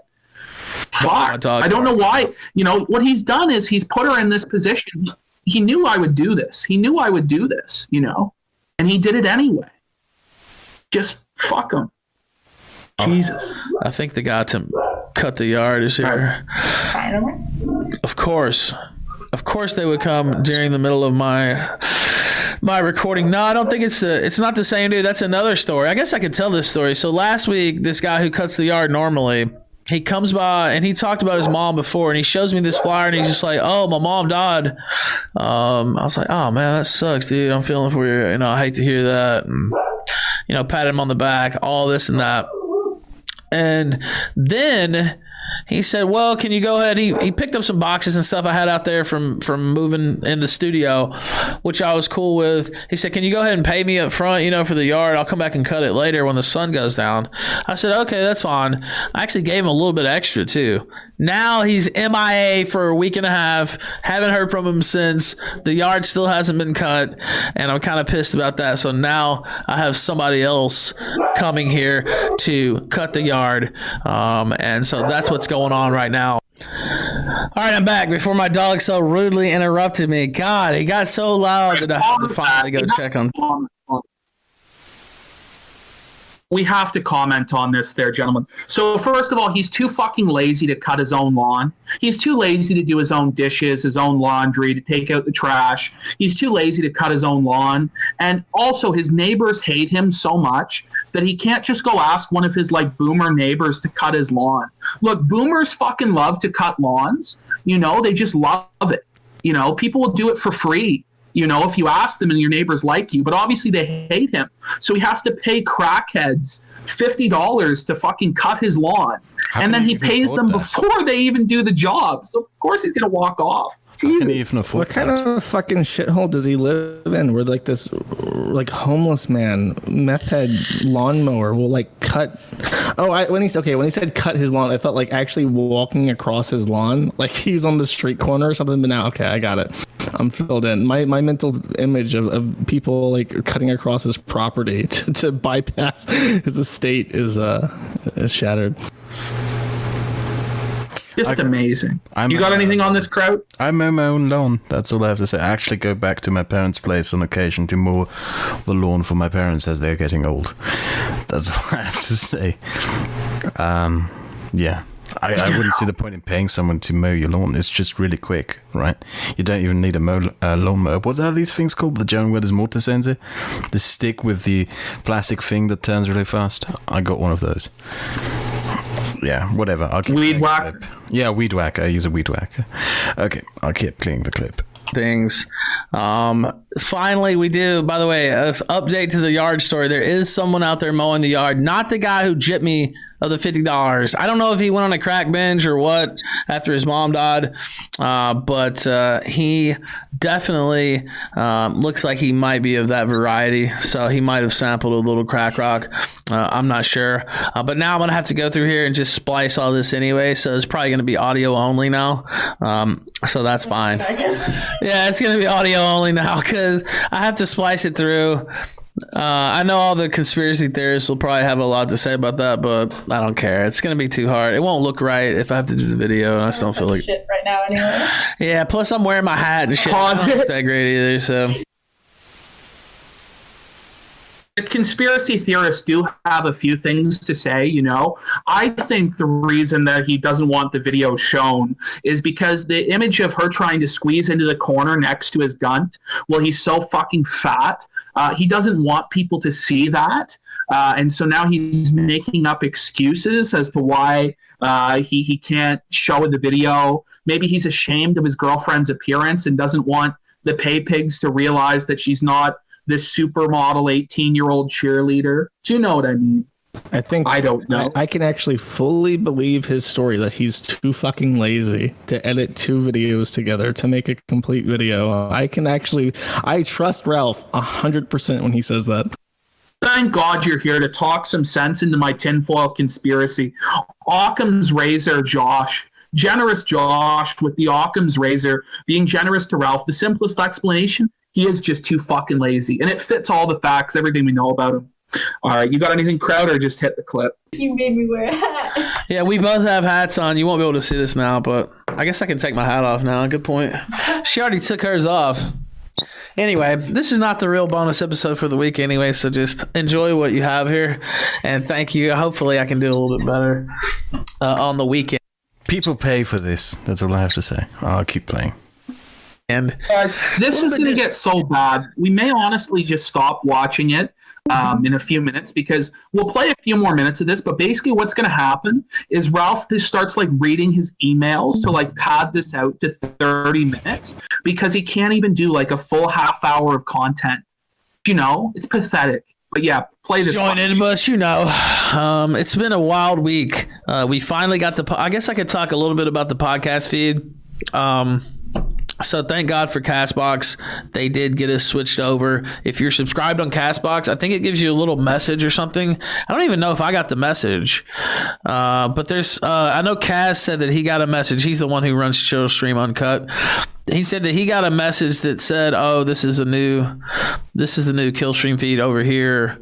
Fuck. I don't know why. What he's done is he's put her in this position. He knew I would do this. And he did it anyway. Just fuck him. Jesus. I think the guy to cut the yard is here. Of course they would come during the middle of my recording. No, I don't think it's not the same dude. That's another story. I guess I could tell this story. So last week, this guy who cuts the yard normally, he comes by and he talked about his mom before, and he shows me this flyer and he's just like, "Oh, my mom died." I was like, "Oh man, that sucks, dude. I'm feeling for you. I hate to hear that." And, patted him on the back, all this and that. And then he said, well, can you go ahead? He picked up some boxes and stuff I had out there from moving in the studio, which I was cool with. He said, can you go ahead and pay me up front, for the yard? I'll come back and cut it later when the sun goes down. I said, okay, that's fine. I actually gave him a little bit extra too. Now he's MIA for a week and a half. Haven't heard from him since. The yard still hasn't been cut, and I'm kind of pissed about that. So now I have somebody else coming here to cut the yard, and so that's what's going on right now. All right, I'm back before my dog so rudely interrupted me. God, he got so loud that I had to finally go check on. We have to comment on this there, gentlemen. So first of all, he's too fucking lazy to cut his own lawn. He's too lazy to do his own dishes, his own laundry, to take out the trash. He's too lazy to cut his own lawn. And also his neighbors hate him so much that he can't just go ask one of his boomer neighbors to cut his lawn. Look, boomers fucking love to cut lawns. They just love it. People will do it for free. If you ask them and your neighbors like you, but obviously they hate him. So he has to pay crackheads $50 to fucking cut his lawn. And then he pays them before they even do the job. So of course he's going to walk off. What kind of fucking shithole does he live in? Where this homeless man, meth head lawnmower will cut. When he said cut his lawn, I thought actually walking across his lawn, he was on the street corner or something. But now, okay, I got it. I'm filled in. My mental image of people cutting across his property to bypass his estate is shattered. Just amazing. You got anything on this, Kraut? I mow my own lawn. That's all I have to say. I actually go back to my parents' place on occasion to mow the lawn for my parents as they're getting old. That's all I have to say. Yeah. I wouldn't see the point in paying someone to mow your lawn. It's just really quick, right? You don't even need a lawnmower. What are these things called? The German word is Motorsense? The stick with the plastic thing that turns really fast. I got one of those. Yeah, whatever. I'll keep weed whacker. Yeah, weed whacker. I use a weed whacker. Okay, I'll keep playing the clip. Things. Finally, we do, by the way, update to the yard story. There is someone out there mowing the yard, not the guy who gypped me of the $50. I don't know if he went on a crack binge or what after his mom died, but he definitely looks like he might be of that variety. So he might have sampled a little crack rock. I'm not sure. But now I'm going to have to go through here and just splice all this anyway. So it's probably going to be audio only now. So that's fine. Yeah, it's going to be audio only now because I have to splice it through. I know all the conspiracy theorists will probably have a lot to say about that, but I don't care. It's going to be too hard. It won't look right if I have to do the video, and I just don't feel like shit right now anyway. Yeah, plus I'm wearing my hat and shit. I don't look that great either, so. The conspiracy theorists do have a few things to say, I think the reason that he doesn't want the video shown is because the image of her trying to squeeze into the corner next to his gunt, well, he's so fucking fat. He doesn't want people to see that. And so now he's making up excuses as to why he can't show the video. Maybe he's ashamed of his girlfriend's appearance and doesn't want the pay pigs to realize that she's not this supermodel 18-year-old cheerleader. Do you know what I mean? I don't know. I can actually fully believe his story that he's too fucking lazy to edit two videos together to make a complete video. I trust Ralph 100% when he says that. Thank God you're here to talk some sense into my tinfoil conspiracy. Occam's razor, Josh. Generous Josh with the Occam's razor being generous to Ralph. The simplest explanation, he is just too fucking lazy. And it fits all the facts, everything we know about him. All right, you got anything, Kraut, or just hit the clip? You made me wear a hat. Yeah, we both have hats on. You won't be able to see this now, but I guess I can take my hat off now. Good point. She already took hers off. Anyway, this is not the real bonus episode for the week anyway, so just enjoy what you have here. And thank you. Hopefully I can do a little bit better on the weekend. People pay for this. That's all I have to say. I'll keep playing. And guys, this is going to get so bad. We may honestly just stop watching it in a few minutes because we'll play a few more minutes of this. But basically what's going to happen is Ralph just starts reading his emails to pad this out to 30 minutes because he can't even do a full half hour of content. It's pathetic. But yeah, play this. Join in, but it's been a wild week. We finally got I guess I could talk a little bit about the podcast feed. So thank God for CastBox. They did get us switched over. If you're subscribed on CastBox, I think it gives you a little message or something. I don't even know if I got the message. But there's, I know Kaz said that he got a message. He's the one who runs Chill Stream Uncut. He said that he got a message that said, "Oh, this is the new Killstream feed over here.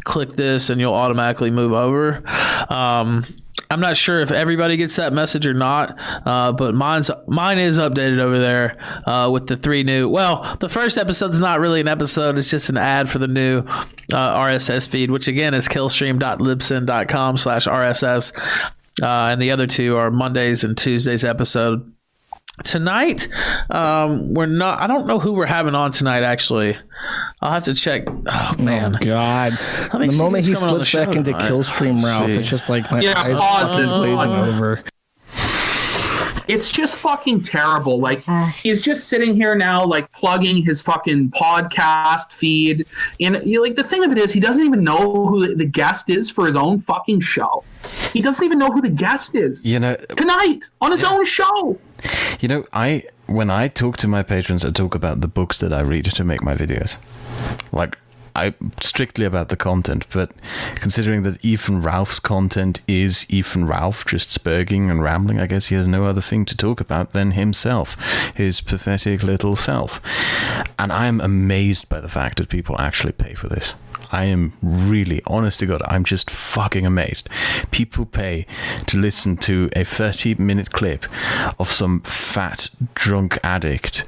Click this and you'll automatically move over." I'm not sure if everybody gets that message or not, but mine is updated over there with the 3 new. Well, the first episode's not really an episode; it's just an ad for the new RSS feed, which again is killstream.libsyn.com/RSS, and the other 2 are Mondays and Tuesdays episode. Tonight, we're not. I don't know who we're having on tonight. Actually, I'll have to check. Oh man, God! The moment he slips back into Killstream Ralph, it's just like my eyes are glazing over. It's just fucking terrible. Like, he's just sitting here now, like, plugging his fucking podcast feed. And, like, the thing of it is, he doesn't even know who the guest is for his own fucking show. He doesn't even know who the guest is. Tonight, on his own show. When I talk to my patrons, I talk about the books that I read to make my videos. Like, I strictly about the content, but considering that Ethan Ralph's content is Ethan Ralph just spurging and rambling, I guess he has no other thing to talk about than himself, his pathetic little self. And I am amazed by the fact that people actually pay for this. I am really, honest to God, I'm just fucking amazed. People pay to listen to a 30-minute clip of some fat, drunk addict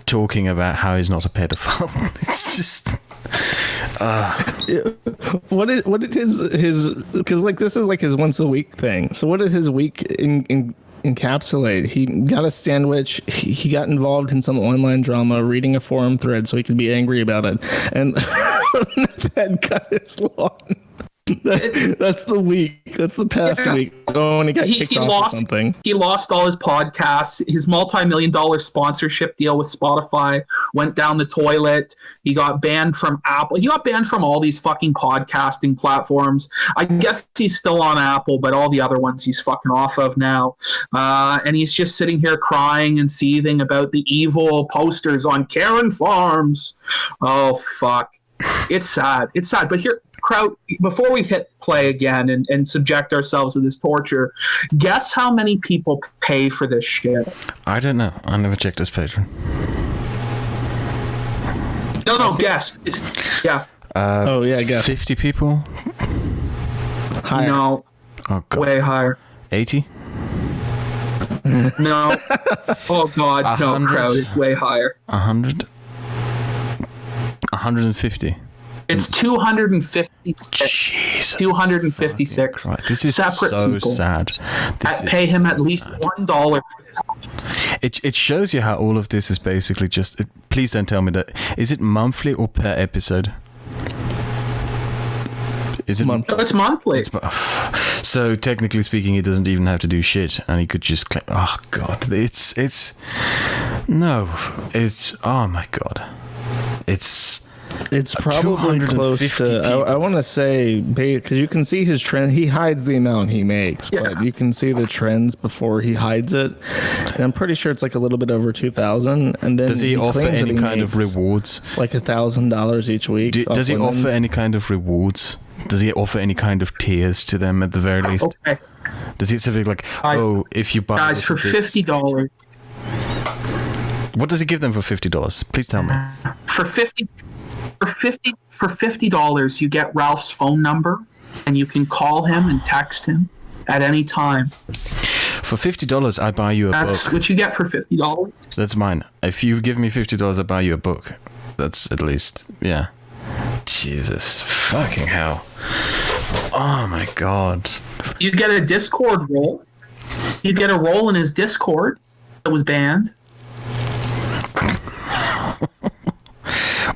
talking about how he's not a pedophile. It's just... What is his because like this is like his once a week thing. So what did his week encapsulate? He got a sandwich. He got involved in some online drama, reading a forum thread so he could be angry about it, and then cut his lawn. That's the week. That's the past week. Oh, and he got kicked off or something. He lost all his podcasts. His multi-million-dollar sponsorship deal with Spotify went down the toilet. He got banned from Apple. He got banned from all these fucking podcasting platforms. I guess he's still on Apple, but all the other ones he's fucking off of now. And he's just sitting here crying and seething about the evil posters on Karen Farms. Oh, fuck. It's sad. It's sad. But here, Kraut, before we hit play again and subject ourselves to this torture, guess how many people pay for this shit? I don't know. I never checked his Patreon. No, guess. Yeah. Guess. 50 people? Higher. No. Oh, God. Way higher. 80? No. Oh, God. 100? No, Kraut. It's way higher. 100? 150? It's 250. Jesus. 256. Right. This is separate so people sad. pay him at least $1. It shows you how all of this is basically just... please don't tell me that... Is it monthly or per episode? Is it monthly? No, it's monthly. So technically speaking, he doesn't even have to do shit, and he could just click. Oh God, it's oh my God, It's probably close to. I want to say because you can see his trend. He hides the amount he makes, but you can see the trends before he hides it. And I'm pretty sure it's like a little bit over 2,000. And then does he offer any kind of rewards? Like $1,000 each week. Does he offer any kind of rewards? Does he offer any kind of tiers to them at the very least? Okay. Does he say like, if you buy guys for $50? What does he give them for $50? Please tell me. For $50, you get Ralph's phone number, and you can call him and text him at any time. For $50, I buy you a book. That's what you get for $50. That's mine. If you give me $50, I buy you a book. That's at least, yeah. Jesus fucking hell. Oh my God. You get a Discord role. You get a role in his Discord that was banned.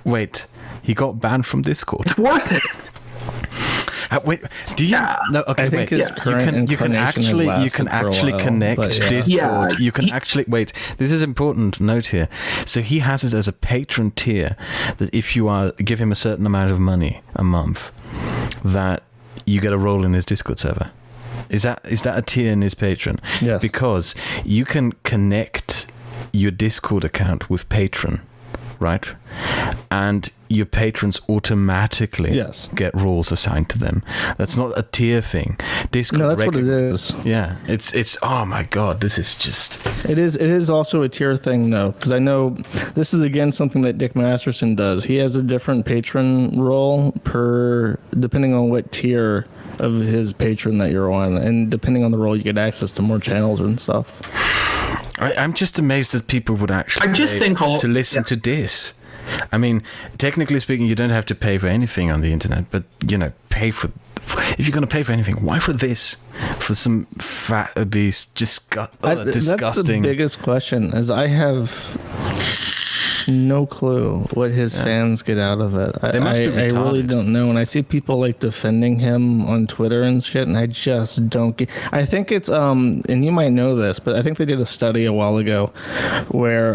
Wait, he got banned from Discord? It's worth it. Wait, do you? No, okay, I think wait. his current You can actually connect Discord. Yeah, you can actually wait. This is important note here. So he has it as a patron tier that if you give him a certain amount of money a month, that you get a role in his Discord server. Is that a tier in his patron? Yes. Because you can connect your Discord account with Patron, right? And your patrons automatically get roles assigned to them. That's not a tier thing. Discord. No, that's what it is. Yeah, it's. Oh my god, this is just. It is also a tier thing though, because I know this is again something that Dick Masterson does. He has a different patron role depending on what tier of his patron that you're on, and depending on the role, you get access to more channels and stuff. I'm just amazed that people would actually to listen to this. I mean, technically speaking, you don't have to pay for anything on the internet, but pay for. If you're going to pay for anything, why for this? For some fat, obese, disgusting. That's the biggest question. Is I have no clue what his fans get out of it. They must be retarded. I really don't know. And I see people like defending him on Twitter and shit, and I just don't get. I think it's and you might know this, but I think they did a study a while ago where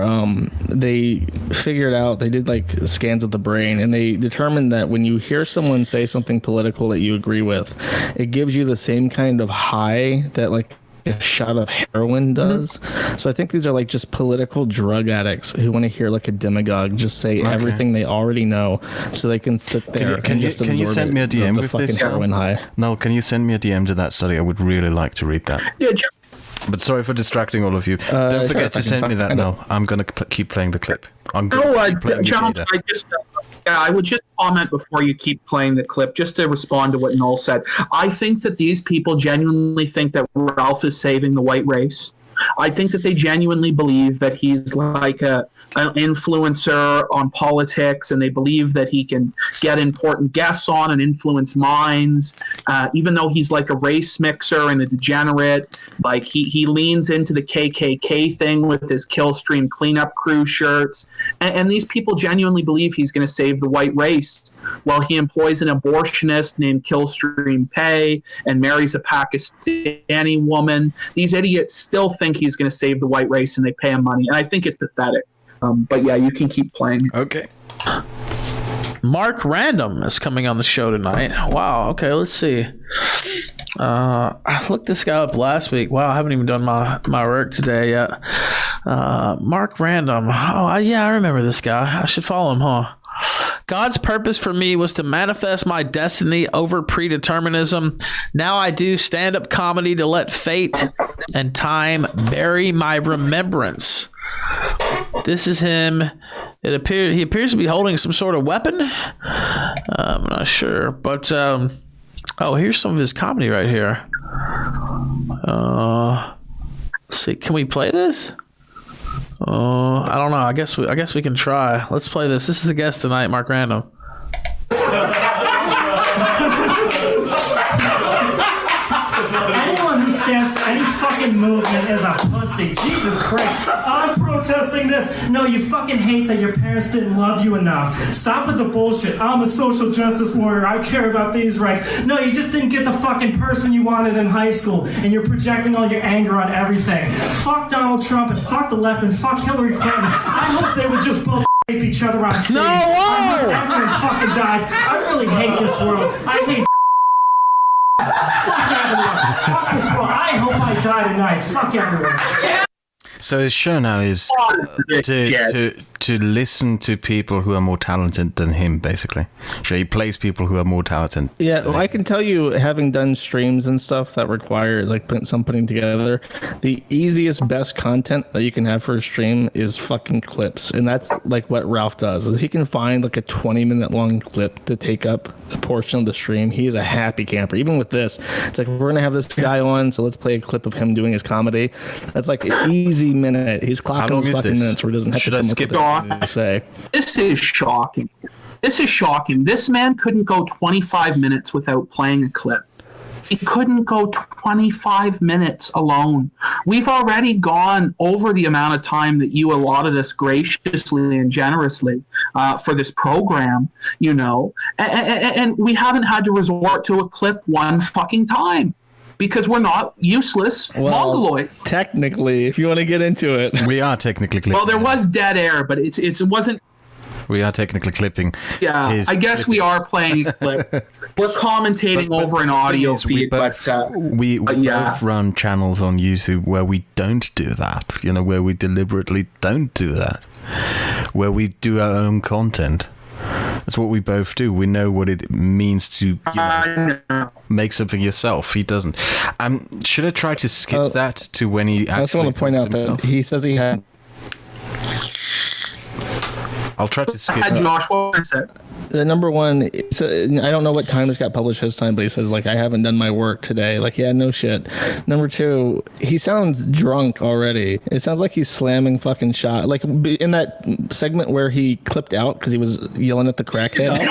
they figured out, they did like scans of the brain, and they determined that when you hear someone say something political that you agree with, it gives you the same kind of high that like a shot of heroin does. So I think these are like just political drug addicts who want to hear like a demagogue just say everything they already know, so they can sit there. Can you send me a DM with this? Heroin high. No, can you send me a DM to that study? I would really like to read that. Yeah, but sorry for distracting all of you. Don't forget to send me that. No, I'm gonna keep playing the clip. I'm going to keep playing John, the I would just comment before you keep playing the clip, just to respond to what Noel said. I think that these people genuinely think that Ralph is saving the white race. I think that they genuinely believe that he's like an influencer on politics, and they believe that he can get important guests on and influence minds, even though he's like a race mixer and a degenerate. Like he leans into the KKK thing with his Killstream cleanup crew shirts, and these people genuinely believe he's going to save the white race while he employs an abortionist named Killstream Pay and marries a Pakistani woman. These idiots still think he's going to save the white race, and they pay him money, and I think it's pathetic. But yeah, you can keep playing. Okay. Mark Random is coming on the show tonight. Wow. Okay, let's see. I looked this guy up last week. Wow, I haven't even done my work today yet. Mark Random. Oh, yeah, I remember this guy. I should follow him, huh? God's purpose for me was to manifest my destiny over predeterminism. Now I do stand-up comedy to let fate and time bury my remembrance. This is him. He appears to be holding some sort of weapon. I'm not sure, but here's some of his comedy right here. Let's see. Can we play this? I don't know. I guess we can try. Let's play this. This is the guest tonight, Mark Random. Anyone who stands for any fucking movement is a pussy. Jesus Christ. I'm protesting this. No, you fucking hate that your parents didn't love you enough. Stop with the bullshit. I'm a social justice warrior. I care about these rights. No, you just didn't get the fucking person you wanted in high school, and you're projecting all your anger on everything. Fuck Donald Trump and fuck the left and fuck Hillary Clinton. I hope they would just both rape each other on stage. No, whoa! Everyone fucking dies. I really hate this world. I hate fuck everyone. Fuck this world. I hope I die tonight. Fuck everyone. So his show now is to listen to people who are more talented than him, basically. So he plays people who are more talented. Yeah, well, I can tell you, having done streams and stuff that require like putting together, the easiest, best content that you can have for a stream is fucking clips, and that's like what Ralph does. He can find like a 20-minute long clip to take up a portion of the stream. He's a happy camper. Even with this, it's like, we're gonna have this guy on, so let's play a clip of him doing his comedy. That's like an easy minute. He's clocking those fucking minutes where he doesn't have to skip it. Say. This is shocking. This man couldn't go 25 minutes without playing a clip. He couldn't go 25 minutes alone. We've already gone over the amount of time that you allotted us graciously and generously for this program, and we haven't had to resort to a clip one fucking time. Because we're not useless mongoloid. Technically, if you want to get into it. We are technically clipping. Well, there was dead air, but it wasn't. We are technically clipping. Yeah, I guess we are playing a clip. We're commentating over an audio feed, we both run channels on YouTube where we don't do that. Where we deliberately don't do that. Where we do our own content. That's what we both do. We know what it means to make something yourself. He doesn't. Should I try to skip that to when he actually I just want to point out himself? that he says he had... I'll try to skip. Josh, what was it? The number one, so I don't know what time this got published his time, but he says, like, I haven't done my work today. Like, yeah, no shit. Number two, he sounds drunk already. It sounds like he's slamming fucking shot. Like, in that segment where he clipped out because he was yelling at the crackhead.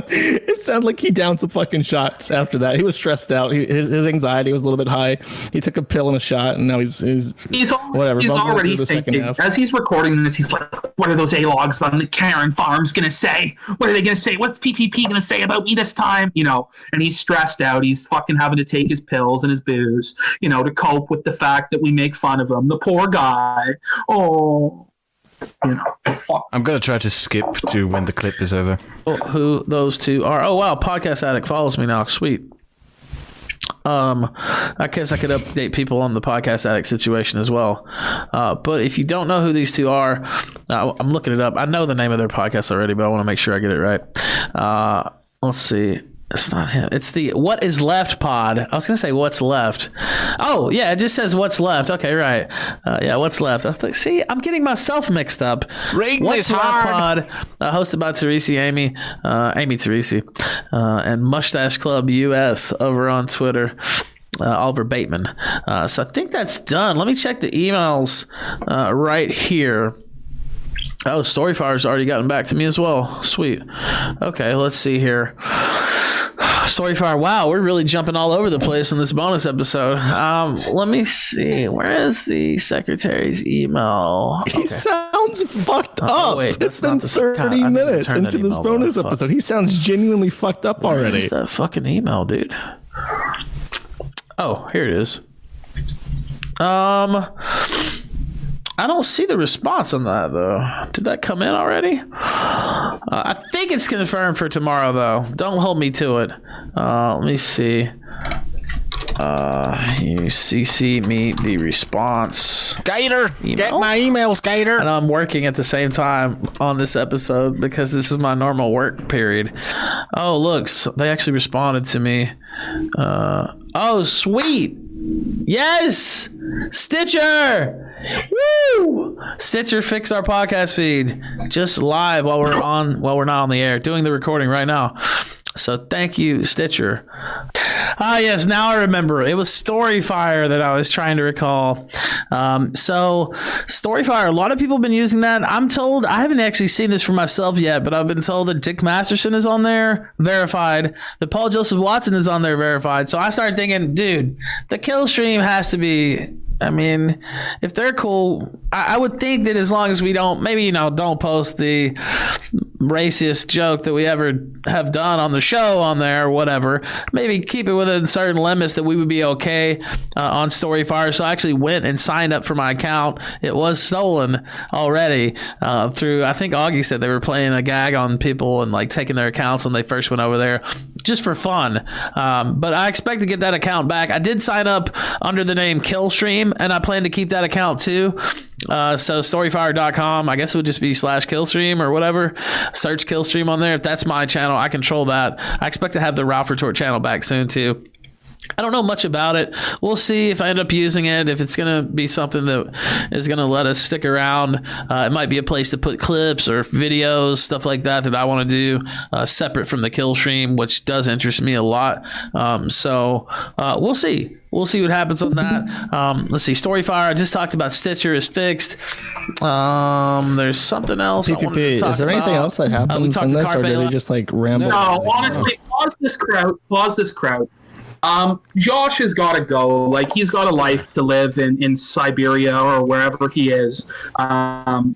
It sounded like he downed some fucking shots after that. He was stressed out. His anxiety was a little bit high. He took a pill and a shot, and now he's whatever. He's already thinking. As he's recording this, he's like, what are those A-logs on the Karen farms going to say? What are they going to say? What's PPP going to say about me this time? And he's stressed out. He's fucking having to take his pills and his booze, to cope with the fact that we make fun of him. The poor guy. Oh. Fuck. I'm going to try to skip to when the clip is over. Who those two are. Oh, wow. Podcast Addict follows me now. Sweet. I guess I could update people on the Podcast Addict situation as well. But if you don't know who these two are, I'm looking it up. I know the name of their podcast already, but I want to make sure I get it right. Let's see. It's not him. It's the What Is Left pod. I was going to say What's Left. Oh, yeah, it just says What's Left. Okay, right. Yeah, What's Left. I think, see, I'm getting myself mixed up. What's Left pod, hosted by Amy Teresi, and Mustache Club US over on Twitter. Oliver Bateman. So I think that's done. Let me check the emails right here. Oh, Storyfire's already gotten back to me as well. Sweet. Okay, let's see here. Storyfire, wow, we're really jumping all over the place in this bonus episode. Let me see. Where is the secretary's email? He sounds fucked up. Oh, wait, it's been 30 minutes into this bonus episode. He sounds genuinely fucked up already. Where is that fucking email, dude? Oh, here it is. I don't see the response on that, though. Did that come in already? I think it's confirmed for tomorrow, though. Don't hold me to it. Let me see. You CC me the response. Gator, get my emails, Gator. And I'm working at the same time on this episode because this is my normal work period. Oh, look, so they actually responded to me. Oh, sweet. Yes, Stitcher. Woo! Stitcher fixed our podcast feed just live while we're not on the air, doing the recording right now. So thank you, Stitcher. Yes, now I remember. It was Storyfire that I was trying to recall. So Storyfire, a lot of people have been using that. I'm told, I haven't actually seen this for myself yet, but I've been told that Dick Masterson is on there, verified. That Paul Joseph Watson is on there, verified. So I started thinking, dude, the kill stream has to be... I mean, if they're cool, I would think that as long as we don't, maybe, don't post the racist joke that we ever have done on the show on there or whatever, maybe keep it within certain limits that we would be okay on Storyfire. So I actually went and signed up for my account. It was stolen already through, I think Augie said they were playing a gag on people and like taking their accounts when they first went over there just for fun. But I expect to get that account back. I did sign up under the name Killstream, and I plan to keep that account too. So storyfire.com, I guess it would just be /Killstream or whatever. Search Killstream on there. If that's my channel, I control that. I expect to have the Ralph Retort channel back soon too. I don't know much about it. We'll see if I end up using it, if it's going to be something that is going to let us stick around. It might be a place to put clips or videos, stuff like that I want to do separate from the kill stream, which does interest me a lot. So we'll see. We'll see what happens on that. Let's see. Storyfire, I just talked about Stitcher is fixed. There's something else PPP. I wanted to talk is there about. anything else that happens in this, or did he just like ramble? No, honestly, pause this crowd. Josh has got to go. Like, he's got a life to live in Siberia or wherever he is.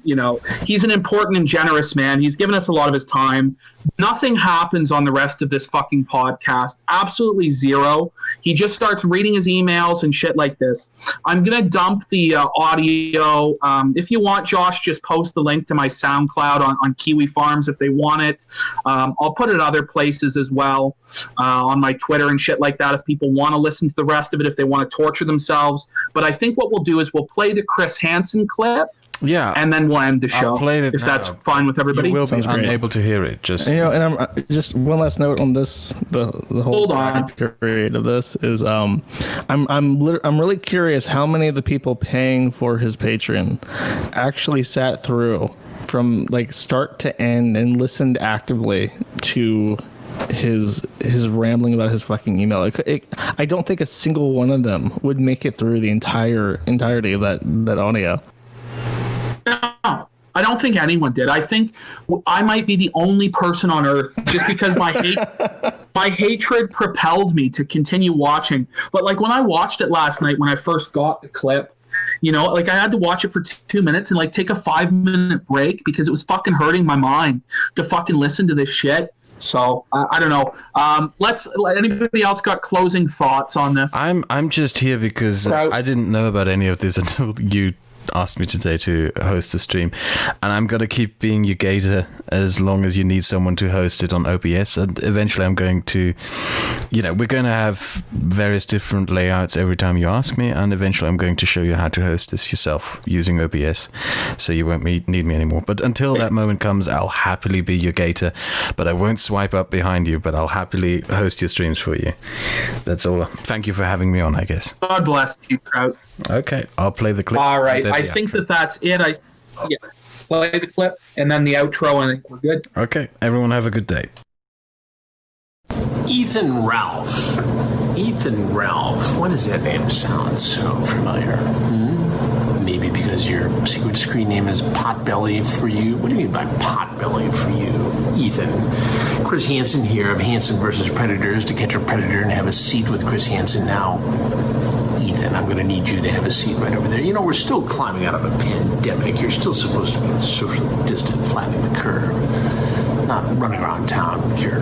You know, he's an important and generous man. He's given us a lot of his time. Nothing happens on the rest of this fucking podcast. Absolutely zero. He just starts reading his emails and shit like this. I'm going to dump the audio. If you want, Josh, just post the link to my SoundCloud on Kiwi Farms if they want it. I'll put it other places as well, on my Twitter and shit like that if people want to listen to the rest of it, if they want to torture themselves. But I think what we'll do is we'll play the Chris Hansen clip. Yeah, and then we'll end the show. I'll play it if now. that's fine with everybody. You will be unable to hear it. Just and, you know, and I'm just one last note on this. The whole Hold on. period of this is I'm really curious how many of the people paying for his Patreon actually sat through from like start to end and listened actively to his rambling about his fucking email. I don't think a single one of them would make it through the entirety of that audio. No, I don't think anyone did. I think I might be the only person on earth just because my hatred propelled me to continue watching. But like when I watched it last night, when I first got the clip, you know, like I had to watch it for 2 minutes and like take a 5-minute break because it was fucking hurting my mind to fucking listen to this shit. So I don't know. Anybody else got closing thoughts on this? I'm just here because I didn't know about any of this until you asked me today to host the stream, and I'm going to keep being your gator as long as you need someone to host it on OBS, and eventually I'm going to, you know, we're going to have various different layouts every time you ask me, and eventually I'm going to show you how to host this yourself using OBS, so you won't need me anymore. But until that moment comes, I'll happily be your gator, but I won't swipe up behind you, but I'll happily host your streams for you. That's all. Thank you for having me on, I guess. God bless you, Kraut. Okay, I'll play the clip. All right, I think that's it. Play the clip and then the outro, and I think we're good. Okay, everyone have a good day. Ethan Ralph. Ethan Ralph. Why does that name sound so familiar? Maybe because your secret screen name is Potbelly for you. What do you mean by Potbelly for you, Ethan? Chris Hansen here of Hansen vs. Predators, to catch a predator and have a seat with Chris Hansen now. Ethan, I'm going to need you to have a seat right over there. You know, we're still climbing out of a pandemic. You're still supposed to be socially distant, flattening the curve, not running around town with your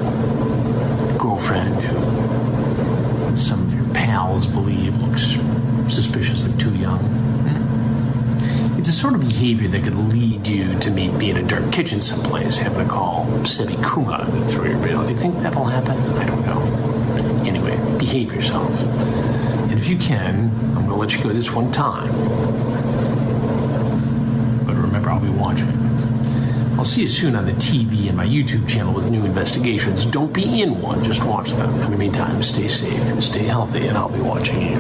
girlfriend, who some of your pals believe looks suspiciously too young. It's a sort of behavior that could lead you to meet me in a dark kitchen someplace, having to call Sebi Kuma to throw your bail. Do you think that'll happen? I don't know. Anyway, behave yourself. And if you can, I'm going to let you go this one time. But remember, I'll be watching. I'll see you soon on the TV and my YouTube channel with new investigations. Don't be in one, just watch them. In the meantime, stay safe, stay healthy, and I'll be watching you.